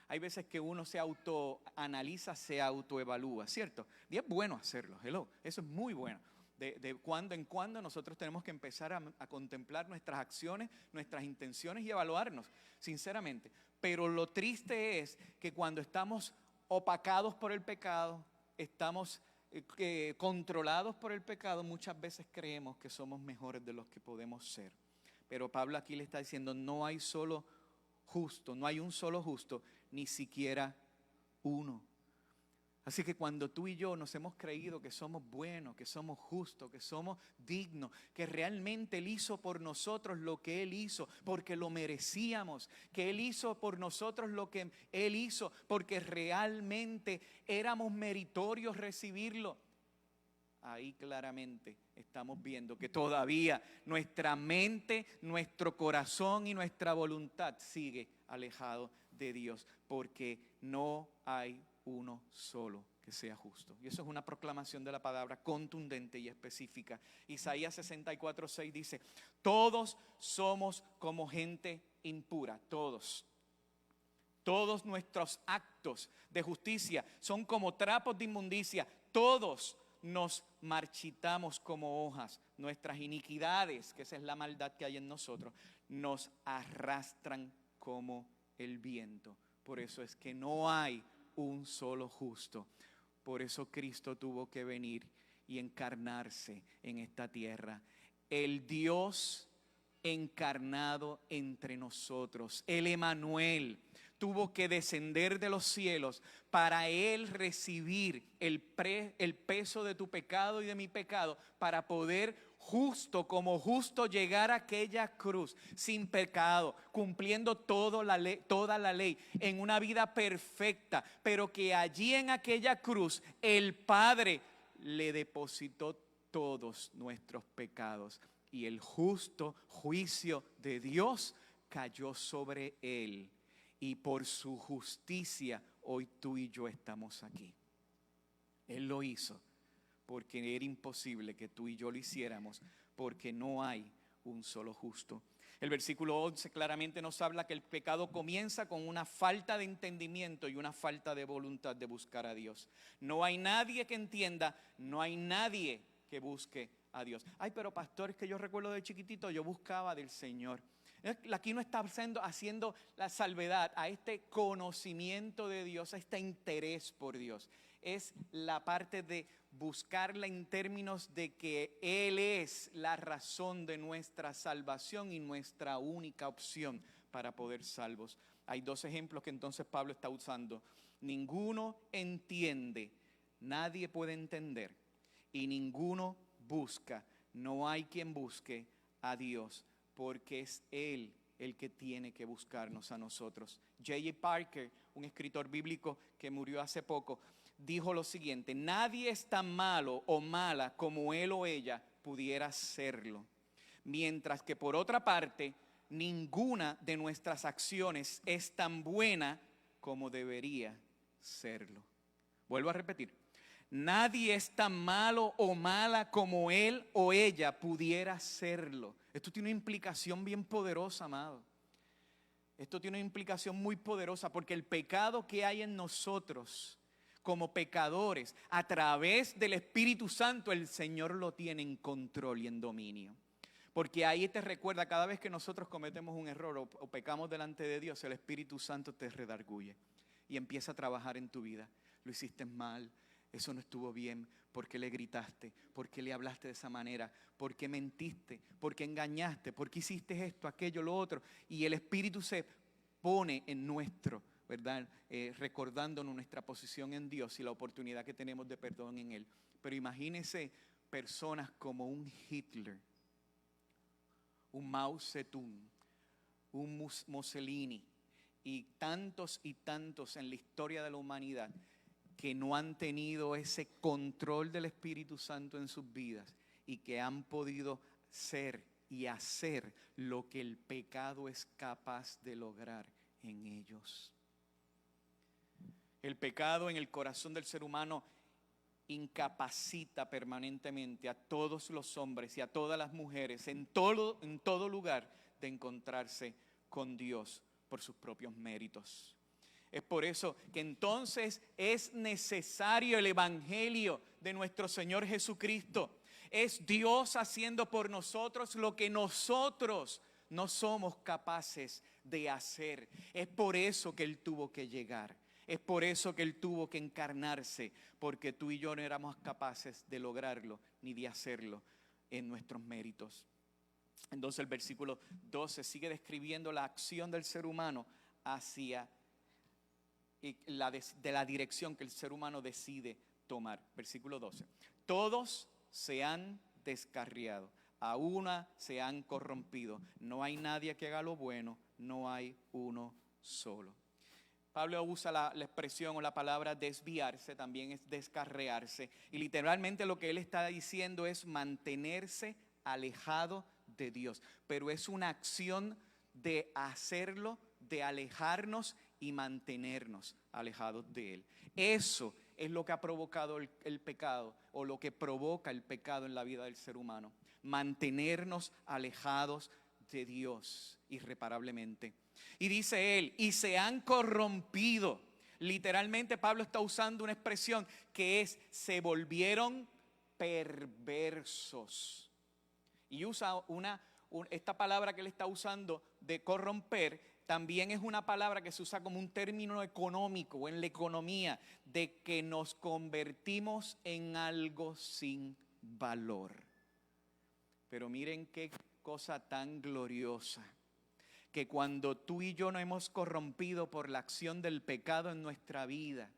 Hay veces que uno se autoanaliza, se autoevalúa, ¿cierto? Y es bueno hacerlo, eso es muy bueno. De cuando en cuando nosotros tenemos que empezar a contemplar nuestras acciones, nuestras intenciones y evaluarnos, sinceramente. Pero lo triste es que cuando estamos opacados por el pecado, estamos controlados por el pecado, muchas veces creemos que somos mejores de los que podemos ser. Pero Pablo aquí le está diciendo, no hay solo justo, no hay un solo justo, ni siquiera uno. Así que cuando tú y yo nos hemos creído que somos buenos, que somos justos, que somos dignos, que realmente Él hizo por nosotros lo que Él hizo, porque lo merecíamos, que Él hizo por nosotros lo que Él hizo, porque realmente éramos meritorios recibirlo, ahí claramente estamos viendo que todavía nuestra mente, nuestro corazón y nuestra voluntad sigue alejado de Dios, porque no hay uno solo que sea justo. Y eso es una proclamación de la palabra contundente y específica. Isaías 64:6 dice: todos somos como gente impura, todos. Todos nuestros actos de justicia son como trapos de inmundicia. Todos nos marchitamos como hojas. Nuestras iniquidades, que esa es la maldad que hay en nosotros, nos arrastran como el viento. Por eso es que no hay un solo justo. Por eso Cristo tuvo que venir y encarnarse en esta tierra. El Dios encarnado entre nosotros, el Emanuel, tuvo que descender de los cielos para Él recibir el peso de tu pecado y de mi pecado, para poder justo como justo llegar a aquella cruz sin pecado, cumpliendo toda la ley en una vida perfecta, pero que allí en aquella cruz el Padre le depositó todos nuestros pecados y el justo juicio de Dios cayó sobre Él. Y por su justicia hoy tú y yo estamos aquí. Él lo hizo porque era imposible que tú y yo lo hiciéramos, porque no hay un solo justo. El versículo 11 claramente nos habla que el pecado comienza con una falta de entendimiento y una falta de voluntad de buscar a Dios. No hay nadie que entienda, no hay nadie que busque a Dios. Ay, pero pastor, es que yo recuerdo de chiquitito yo buscaba del Señor. Aquí no está haciendo la salvedad a este conocimiento de Dios, a este interés por Dios. Es la parte de buscarla en términos de que Él es la razón de nuestra salvación y nuestra única opción para poder salvos. Hay dos ejemplos que entonces Pablo está usando. Ninguno entiende, nadie puede entender, y ninguno busca. No hay quien busque a Dios, porque es Él el que tiene que buscarnos a nosotros. J.J. Parker, un escritor bíblico que murió hace poco, dijo lo siguiente: nadie es tan malo o mala como él o ella pudiera serlo. Mientras que por otra parte, ninguna de nuestras acciones es tan buena como debería serlo. Vuelvo a repetir. Nadie es tan malo o mala como él o ella pudiera serlo. Esto tiene una implicación bien poderosa, amado. Esto tiene una implicación muy poderosa, porque el pecado que hay en nosotros como pecadores, a través del Espíritu Santo, el Señor lo tiene en control y en dominio. Porque ahí te recuerda, cada vez que nosotros cometemos un error o pecamos delante de Dios, el Espíritu Santo te redarguye y empieza a trabajar en tu vida. Lo hiciste mal. Eso no estuvo bien. ¿Por qué le gritaste? ¿Por qué le hablaste de esa manera? ¿Por qué mentiste? ¿Por qué engañaste? ¿Por qué hiciste esto, aquello, lo otro? Y el Espíritu se pone en nuestro, ¿verdad? Recordándonos nuestra posición en Dios y la oportunidad que tenemos de perdón en Él. Pero imagínense personas como un Hitler, un Mao Zedong, un Mussolini y tantos en la historia de la humanidad que no han tenido ese control del Espíritu Santo en sus vidas y que han podido ser y hacer lo que el pecado es capaz de lograr en ellos. El pecado en el corazón del ser humano incapacita permanentemente a todos los hombres y a todas las mujeres en todo lugar de encontrarse con Dios por sus propios méritos. Es por eso que entonces es necesario el evangelio de nuestro Señor Jesucristo. Es Dios haciendo por nosotros lo que nosotros no somos capaces de hacer. Es por eso que Él tuvo que llegar. Es por eso que Él tuvo que encarnarse, porque tú y yo no éramos capaces de lograrlo ni de hacerlo en nuestros méritos. Entonces el versículo 12 sigue describiendo la acción del ser humano hacia de la dirección que el ser humano decide tomar. Versículo 12. Todos se han descarriado, a una se han corrompido. No hay nadie que haga lo bueno, no hay uno solo. Pablo usa la expresión o la palabra desviarse, también es descarriarse. Y literalmente lo que él está diciendo es mantenerse alejado de Dios. Pero es una acción de hacerlo, de alejarnos y mantenernos alejados de Él. Eso es lo que ha provocado el pecado, o lo que provoca el pecado en la vida del ser humano. Mantenernos alejados de Dios irreparablemente. Y dice él, y se han corrompido. Literalmente Pablo está usando una expresión que es, se volvieron perversos. Y usa esta palabra que él está usando de corromper, también es una palabra que se usa como un término económico o en la economía, de que nos convertimos en algo sin valor. Pero miren qué cosa tan gloriosa, que cuando tú y yo nos hemos corrompido por la acción del pecado en nuestra vida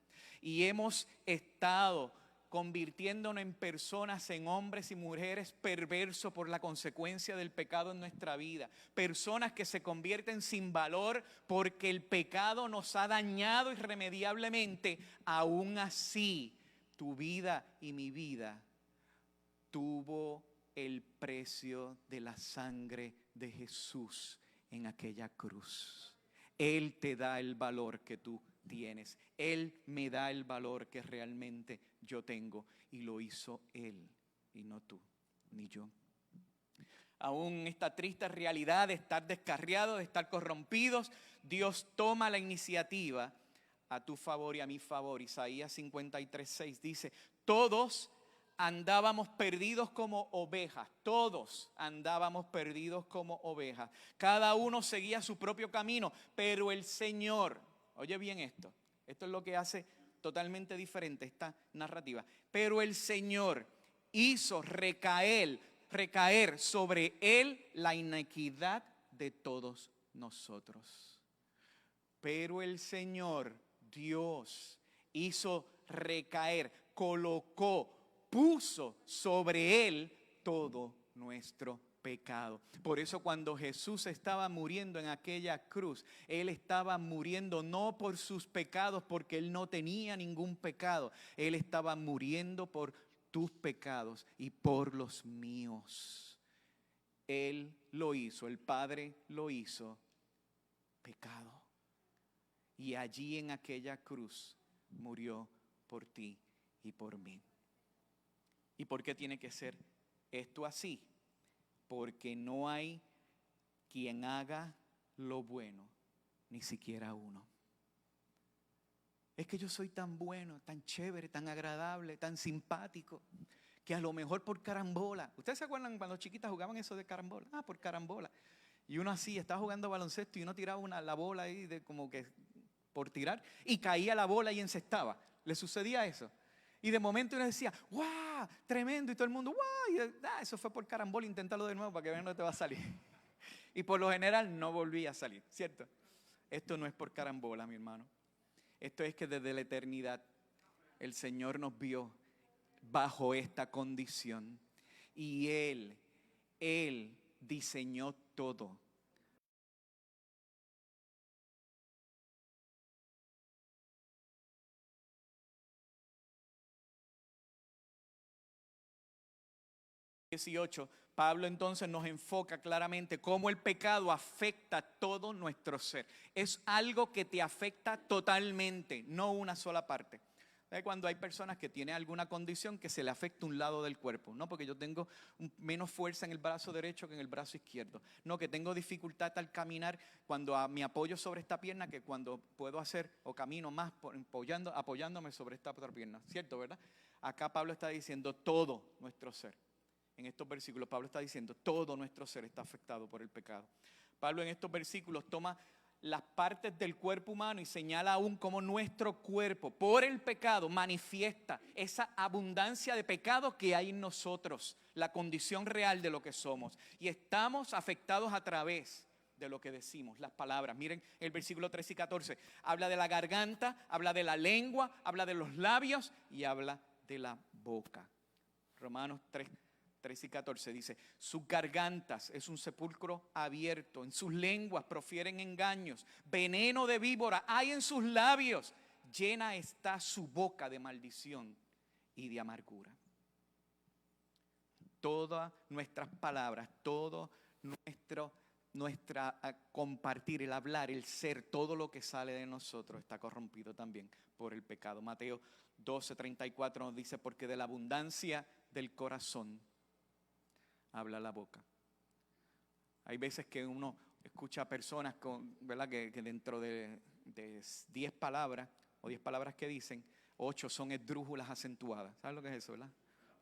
y hemos estado convirtiéndonos en personas, en hombres y mujeres perversos por la consecuencia del pecado en nuestra vida, personas que se convierten sin valor porque el pecado nos ha dañado irremediablemente, aún así tu vida y mi vida tuvo el precio de la sangre de Jesús en aquella cruz. Él te da el valor que tú tienes. Él me da el valor que realmente yo tengo, y lo hizo Él y no tú ni yo. Aún esta triste realidad de estar descarriados, de estar corrompidos, Dios toma la iniciativa a tu favor y a mi favor. Isaías 53:6 dice, todos andábamos perdidos como ovejas, todos andábamos perdidos como ovejas. Cada uno seguía su propio camino, pero el Señor, oye bien esto es lo que hace totalmente diferente esta narrativa. Pero el Señor hizo recaer sobre él la iniquidad de todos nosotros. Pero el Señor, Dios, hizo recaer, colocó, puso sobre él todo nuestro pecado. Por eso cuando Jesús estaba muriendo en aquella cruz, él estaba muriendo no por sus pecados, porque él no tenía ningún pecado. Él estaba muriendo por tus pecados y por los míos. Él lo hizo, el Padre lo hizo pecado. Y allí en aquella cruz murió por ti y por mí. ¿Y por qué tiene que ser esto así? Porque no hay quien haga lo bueno, ni siquiera uno. Es que yo soy tan bueno, tan chévere, tan agradable, tan simpático, que a lo mejor por carambola. ¿Ustedes se acuerdan cuando chiquitas jugaban eso de carambola? Ah, por carambola. Y uno así, estaba jugando baloncesto y uno tiraba la bola ahí de como que por tirar, y caía la bola y encestaba. ¿Le sucedía eso? Y de momento uno decía, ¡guau! Tremendo. Y todo el mundo, ¡guau! Y, eso fue por carambola, inténtalo de nuevo para que vean dónde te va a salir. Y por lo general no volvía a salir, ¿cierto? Esto no es por carambola, mi hermano. Esto es que desde la eternidad el Señor nos vio bajo esta condición. Y Él diseñó todo. Pablo entonces nos enfoca claramente cómo el pecado afecta todo nuestro ser. Es algo que te afecta totalmente, no una sola parte. Cuando hay personas que tienen alguna condición que se le afecta un lado del cuerpo, no porque yo tengo menos fuerza en el brazo derecho que en el brazo izquierdo, no que tengo dificultad al caminar cuando me apoyo sobre esta pierna que cuando puedo hacer o camino más apoyándome sobre esta otra pierna, ¿cierto, verdad? Acá Pablo está diciendo todo nuestro ser. En estos versículos Pablo está diciendo todo nuestro ser está afectado por el pecado. Pablo en estos versículos toma las partes del cuerpo humano y señala aún cómo nuestro cuerpo por el pecado manifiesta esa abundancia de pecado que hay en nosotros, la condición real de lo que somos. Y estamos afectados a través de lo que decimos, las palabras. Miren el versículo 13 y 14. Habla de la garganta, habla de la lengua, habla de los labios y habla de la boca. Romanos 13 y 14 dice, sus gargantas es un sepulcro abierto, en sus lenguas profieren engaños, veneno de víbora hay en sus labios, llena está su boca de maldición y de amargura. Todas nuestras palabras, todo compartir, el hablar, el ser, todo lo que sale de nosotros está corrompido también por el pecado. Mateo 12:34 nos dice, porque de la abundancia del corazón habla la boca. Hay veces que uno escucha a personas ¿verdad? Que dentro de 10 palabras o 10 palabras que dicen, 8 son esdrújulas acentuadas. ¿Sabes lo que es eso, verdad?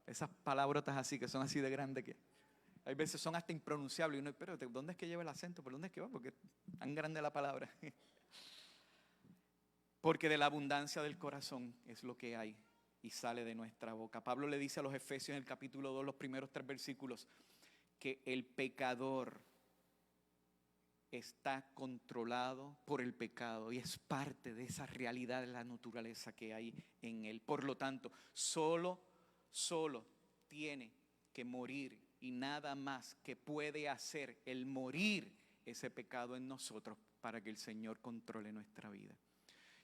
Esas palabrotas así que son así de grandes que hay veces son hasta impronunciables. Y uno, pero ¿dónde es que lleva el acento? ¿Por dónde es que va? Porque es tan grande la palabra. Porque de la abundancia del corazón es lo que hay y sale de nuestra boca. Pablo le dice a los Efesios en el capítulo 2, los primeros 3 versículos, que el pecador está controlado por el pecado y es parte de esa realidad de la naturaleza que hay en él. Por lo tanto, solo tiene que morir y nada más que puede hacer el morir ese pecado en nosotros para que el Señor controle nuestra vida.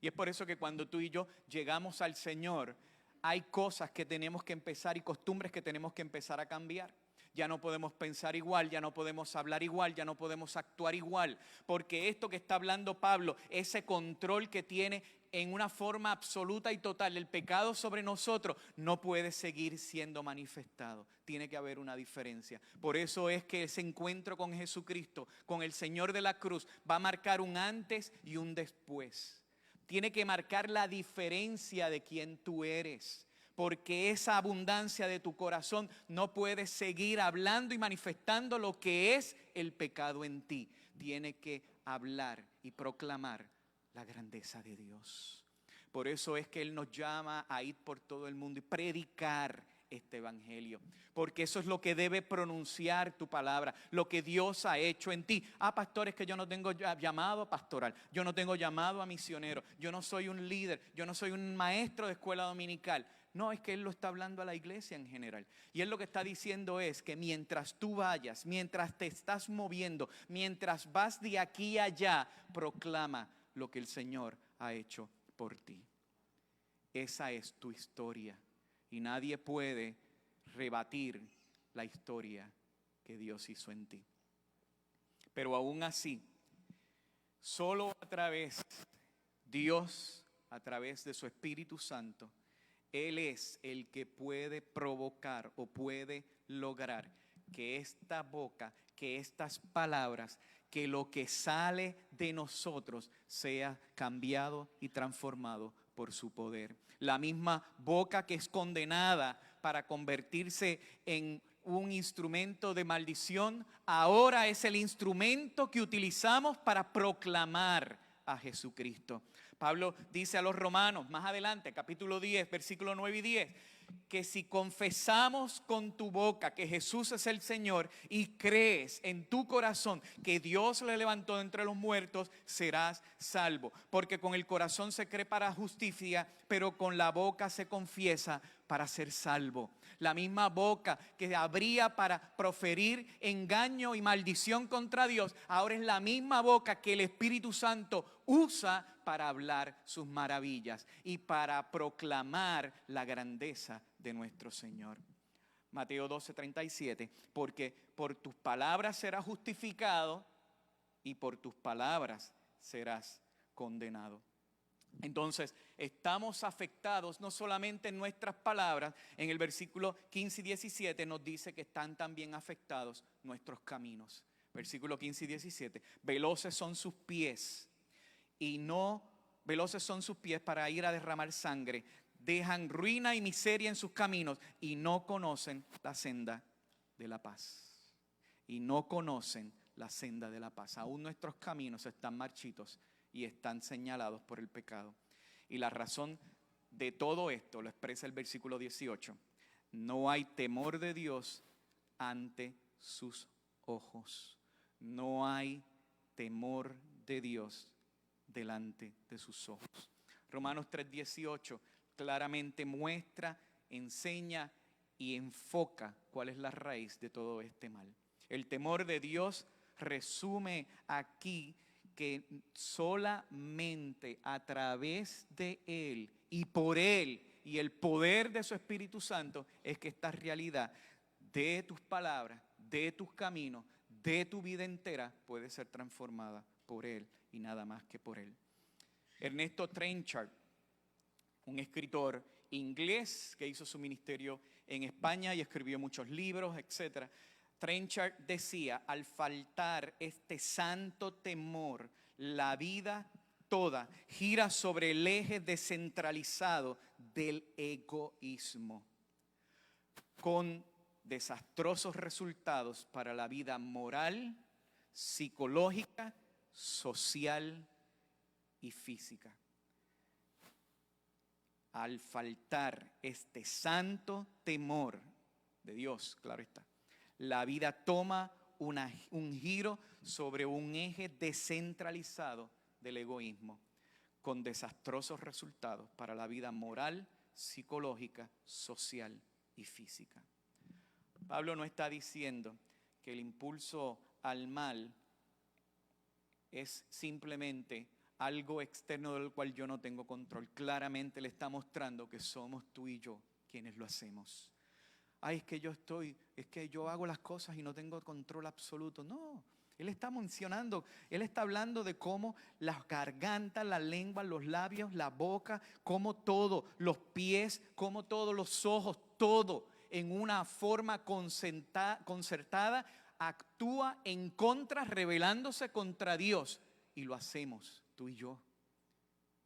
Y es por eso que cuando tú y yo llegamos al Señor, hay cosas que tenemos que empezar y costumbres que tenemos que empezar a cambiar. Ya no podemos pensar igual, ya no podemos hablar igual, ya no podemos actuar igual. Porque esto que está hablando Pablo, ese control que tiene en una forma absoluta y total el pecado sobre nosotros, no puede seguir siendo manifestado. Tiene que haber una diferencia. Por eso es que ese encuentro con Jesucristo, con el Señor de la cruz, va a marcar un antes y un después. Tiene que marcar la diferencia de quién tú eres. Porque esa abundancia de tu corazón no puede seguir hablando y manifestando lo que es el pecado en ti. Tiene que hablar y proclamar la grandeza de Dios. Por eso es que Él nos llama a ir por todo el mundo y predicar este evangelio. Porque eso es lo que debe pronunciar tu palabra, lo que Dios ha hecho en ti. Pastores, que yo no tengo llamado pastoral, yo no tengo llamado a misionero, yo no soy un líder, yo no soy un maestro de escuela dominical. No, es que Él lo está hablando a la iglesia en general. Y Él lo que está diciendo es que mientras tú vayas, mientras te estás moviendo, mientras vas de aquí a allá, proclama lo que el Señor ha hecho por ti. Esa es tu historia. Y nadie puede rebatir la historia que Dios hizo en ti. Pero aún así, solo a través Dios, a través de su Espíritu Santo, Él es el que puede provocar o puede lograr que esta boca, que estas palabras, que lo que sale de nosotros sea cambiado y transformado por su poder. La misma boca que es condenada para convertirse en un instrumento de maldición, ahora es el instrumento que utilizamos para proclamar a Jesucristo. Pablo dice a los romanos, más adelante, capítulo 10, versículos 9 y 10, que si confesamos con tu boca que Jesús es el Señor y crees en tu corazón que Dios le levantó de entre los muertos, serás salvo. Porque con el corazón se cree para justicia, pero con la boca se confiesa para ser salvo. La misma boca que abría para proferir engaño y maldición contra Dios, ahora es la misma boca que el Espíritu Santo usa para hablar sus maravillas y para proclamar la grandeza de nuestro Señor. Mateo 12:37, porque por tus palabras serás justificado y por tus palabras serás condenado. Entonces, estamos afectados no solamente en nuestras palabras, en el versículo 15 y 17 nos dice que están también afectados nuestros caminos. Versículo 15 y 17, veloces son sus pies para ir a derramar sangre, dejan ruina y miseria en sus caminos y no conocen la senda de la paz. Y no conocen la senda de la paz. Aún nuestros caminos están marchitos y están señalados por el pecado. Y la razón de todo esto lo expresa el versículo 18. No hay temor de Dios ante sus ojos. No hay temor de Dios delante de sus ojos. Romanos 3:18 claramente muestra, enseña y enfoca cuál es la raíz de todo este mal. El temor de Dios resume aquí que solamente a través de Él y por Él y el poder de su Espíritu Santo es que esta realidad de tus palabras, de tus caminos, de tu vida entera puede ser transformada por Él y nada más que por Él. Ernesto Trenchard, un escritor inglés que hizo su ministerio en España y escribió muchos libros, etc. Trenchard decía: al faltar este santo temor, la vida toda gira sobre el eje descentralizado del egoísmo, con desastrosos resultados para la vida moral, psicológica, social y física. Al faltar este santo temor de Dios, claro está, la vida toma un giro sobre un eje descentralizado del egoísmo, con desastrosos resultados para la vida moral, psicológica, social y física. Pablo no está diciendo que el impulso al mal es simplemente algo externo del cual yo no tengo control. Claramente le está mostrando que somos tú y yo quienes lo hacemos. Ay, es que yo hago las cosas y no tengo control absoluto. No, él está mencionando, él está hablando de cómo las gargantas, la lengua, los labios, la boca, cómo todo, los pies, cómo todos los ojos, todo en una forma concertada actúa en contra, rebelándose contra Dios. Y lo hacemos tú y yo.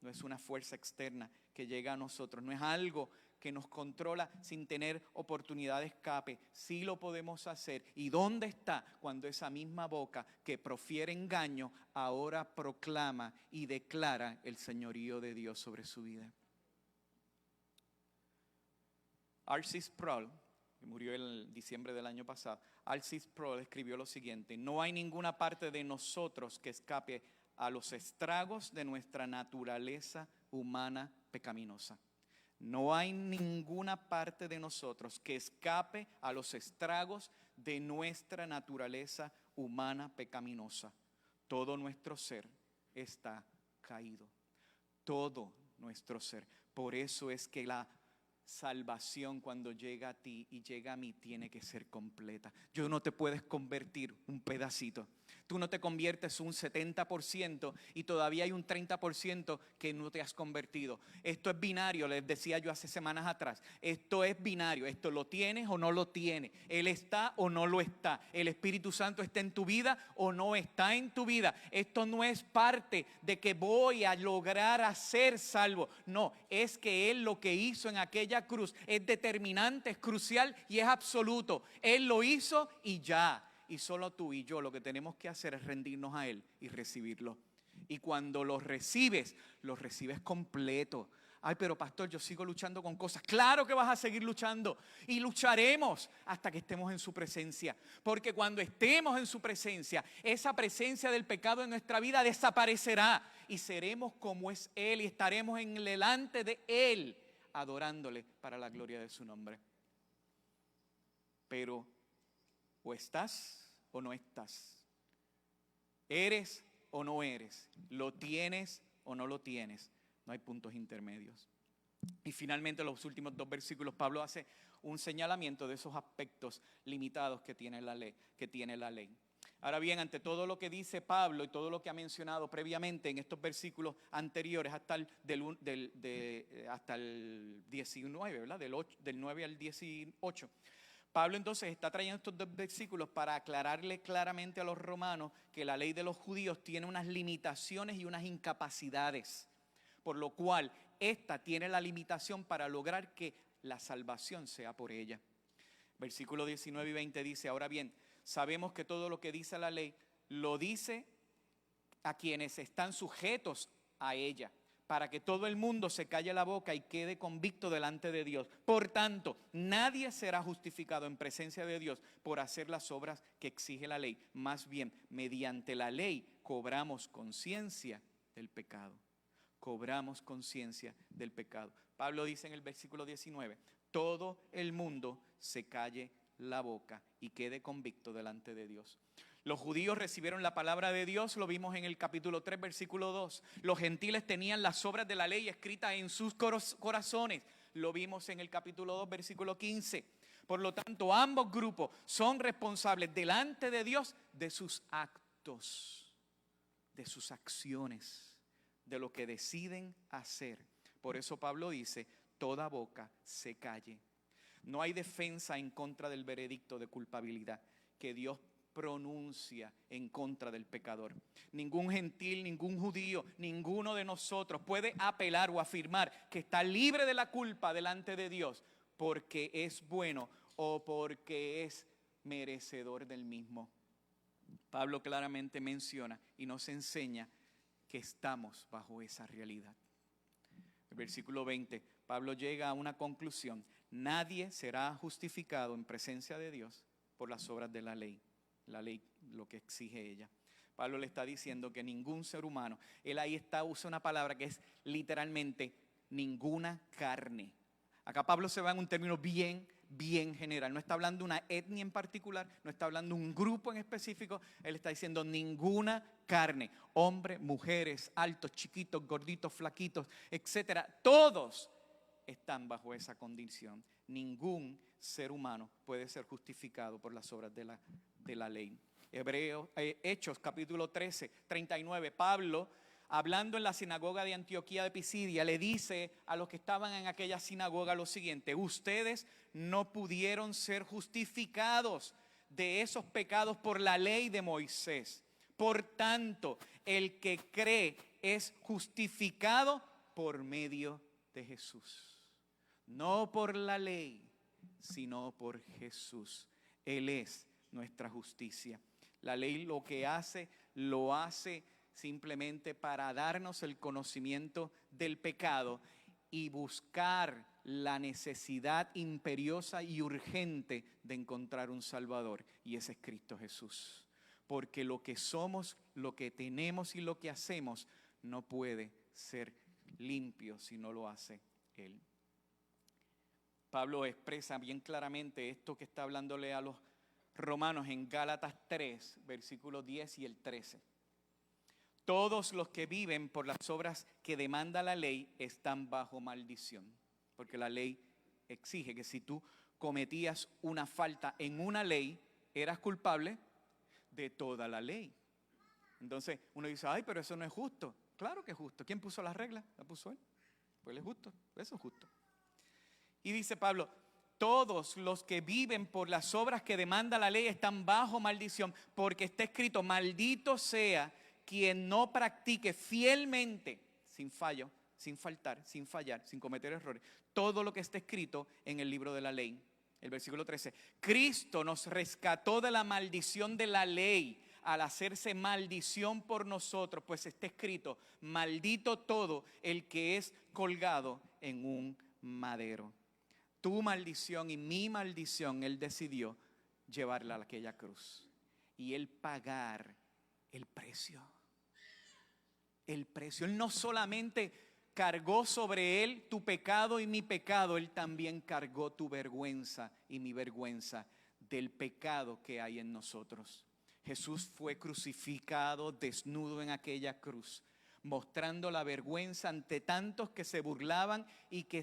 No es una fuerza externa que llega a nosotros, no es algo que nos controla sin tener oportunidad de escape. Sí lo podemos hacer. ¿Y dónde está cuando esa misma boca que profiere engaño ahora proclama y declara el señorío de Dios sobre su vida? R.C. Sproul, que murió en diciembre del año pasado, R.C. Sproul escribió lo siguiente: no hay ninguna parte de nosotros que escape a los estragos de nuestra naturaleza humana pecaminosa. No hay ninguna parte de nosotros que escape a los estragos de nuestra naturaleza humana pecaminosa. Todo nuestro ser está caído. Todo nuestro ser. Por eso es que la salvación, cuando llega a ti y llega a mí, tiene que ser completa. Yo no te puedes convertir un pedacito. Tú no te conviertes un 70% y todavía hay un 30% que no te has convertido. Esto es binario, les decía yo hace semanas atrás. Esto es binario, esto lo tienes o no lo tienes. Él está o no lo está. El Espíritu Santo está en tu vida o no está en tu vida. Esto no es parte de que voy a lograr a ser salvo. No, es que Él lo que hizo en aquella cruz es determinante, es crucial y es absoluto. Él lo hizo y ya. Y solo tú y yo lo que tenemos que hacer es rendirnos a Él y recibirlo. Y cuando lo recibes completo. Ay, pero pastor, yo sigo luchando con cosas. Claro que vas a seguir luchando. Y lucharemos hasta que estemos en su presencia. Porque cuando estemos en su presencia, esa presencia del pecado en nuestra vida desaparecerá. Y seremos como es Él y estaremos en delante de Él, adorándole para la gloria de su nombre. Pero o estás o no estás. Eres o no eres. Lo tienes o no lo tienes. No hay puntos intermedios. Y finalmente, en los últimos 2 versículos, Pablo hace un señalamiento de esos aspectos limitados que tiene la ley. Ahora bien, ante todo lo que dice Pablo y todo lo que ha mencionado previamente en estos versículos anteriores hasta el 19, ¿verdad? Del 9 al 18. Pablo entonces está trayendo estos 2 versículos para aclararle claramente a los romanos que la ley de los judíos tiene unas limitaciones y unas incapacidades, por lo cual esta tiene la limitación para lograr que la salvación sea por ella. Versículos 19 y 20 dice: ahora bien, sabemos que todo lo que dice la ley lo dice a quienes están sujetos a ella, para que todo el mundo se calle la boca y quede convicto delante de Dios. Por tanto, nadie será justificado en presencia de Dios por hacer las obras que exige la ley. Más bien, mediante la ley cobramos conciencia del pecado. Cobramos conciencia del pecado. Pablo dice en el versículo 19, todo el mundo se calle la boca y quede convicto delante de Dios. Los judíos recibieron la palabra de Dios, lo vimos en el capítulo 3, versículo 2. Los gentiles tenían las obras de la ley escritas en sus corazones, lo vimos en el capítulo 2, versículo 15. Por lo tanto, ambos grupos son responsables delante de Dios de sus actos, de sus acciones, de lo que deciden hacer. Por eso Pablo dice, toda boca se calle. No hay defensa en contra del veredicto de culpabilidad que Dios pronuncia en contra del pecador. Ningún gentil, ningún judío, ninguno de nosotros puede apelar o afirmar que está libre de la culpa delante de Dios porque es bueno o porque es merecedor del mismo. Pablo claramente menciona y nos enseña que estamos bajo esa realidad. El versículo 20, Pablo llega a una conclusión. Nadie será justificado en presencia de Dios por las obras de la ley. La ley, lo que exige ella. Pablo le está diciendo que ningún ser humano, él ahí usa una palabra que es literalmente ninguna carne. Acá Pablo se va en un término bien general. No está hablando de una etnia en particular, no está hablando de un grupo en específico. Él está diciendo ninguna carne. Hombres, mujeres, altos, chiquitos, gorditos, flaquitos, etcétera. Todos están bajo esa condición. Ningún ser humano puede ser justificado por las obras de la ley. Hechos capítulo 13, 39. Pablo, hablando en la sinagoga de Antioquía de Pisidia, le dice a los que estaban en aquella sinagoga lo siguiente: ustedes no pudieron ser justificados de esos pecados por la ley de Moisés. Por tanto, el que cree es justificado por medio de Jesús. No por la ley, sino por Jesús. Él es nuestra justicia. La ley lo que hace, lo hace simplemente para darnos el conocimiento del pecado y buscar la necesidad imperiosa y urgente de encontrar un Salvador, y ese es Cristo Jesús. Porque lo que somos, lo que tenemos y lo que hacemos no puede ser limpio si no lo hace Él. Pablo expresa bien claramente esto que está hablándole a los romanos en Gálatas 3, versículos 10 y el 13. Todos los que viven por las obras que demanda la ley están bajo maldición, porque la ley exige que si tú cometías una falta en una ley, eras culpable de toda la ley. Entonces uno dice, ay, pero eso no es justo. Claro que es justo. ¿Quién puso las reglas? ¿La puso él? Pues él es justo, eso es justo. Y dice Pablo, todos los que viven por las obras que demanda la ley están bajo maldición, porque está escrito, maldito sea quien no practique fielmente, sin fallo, sin faltar, sin fallar, sin cometer errores, todo lo que está escrito en el libro de la ley. El versículo 13, Cristo nos rescató de la maldición de la ley al hacerse maldición por nosotros, pues está escrito, maldito todo el que es colgado en un madero. Tu maldición y mi maldición, Él decidió llevarla a aquella cruz y Él pagar el precio. El precio. Él no solamente cargó sobre Él tu pecado y mi pecado, Él también cargó tu vergüenza y mi vergüenza del pecado que hay en nosotros. Jesús fue crucificado desnudo en aquella cruz, mostrando la vergüenza ante tantos que se burlaban y que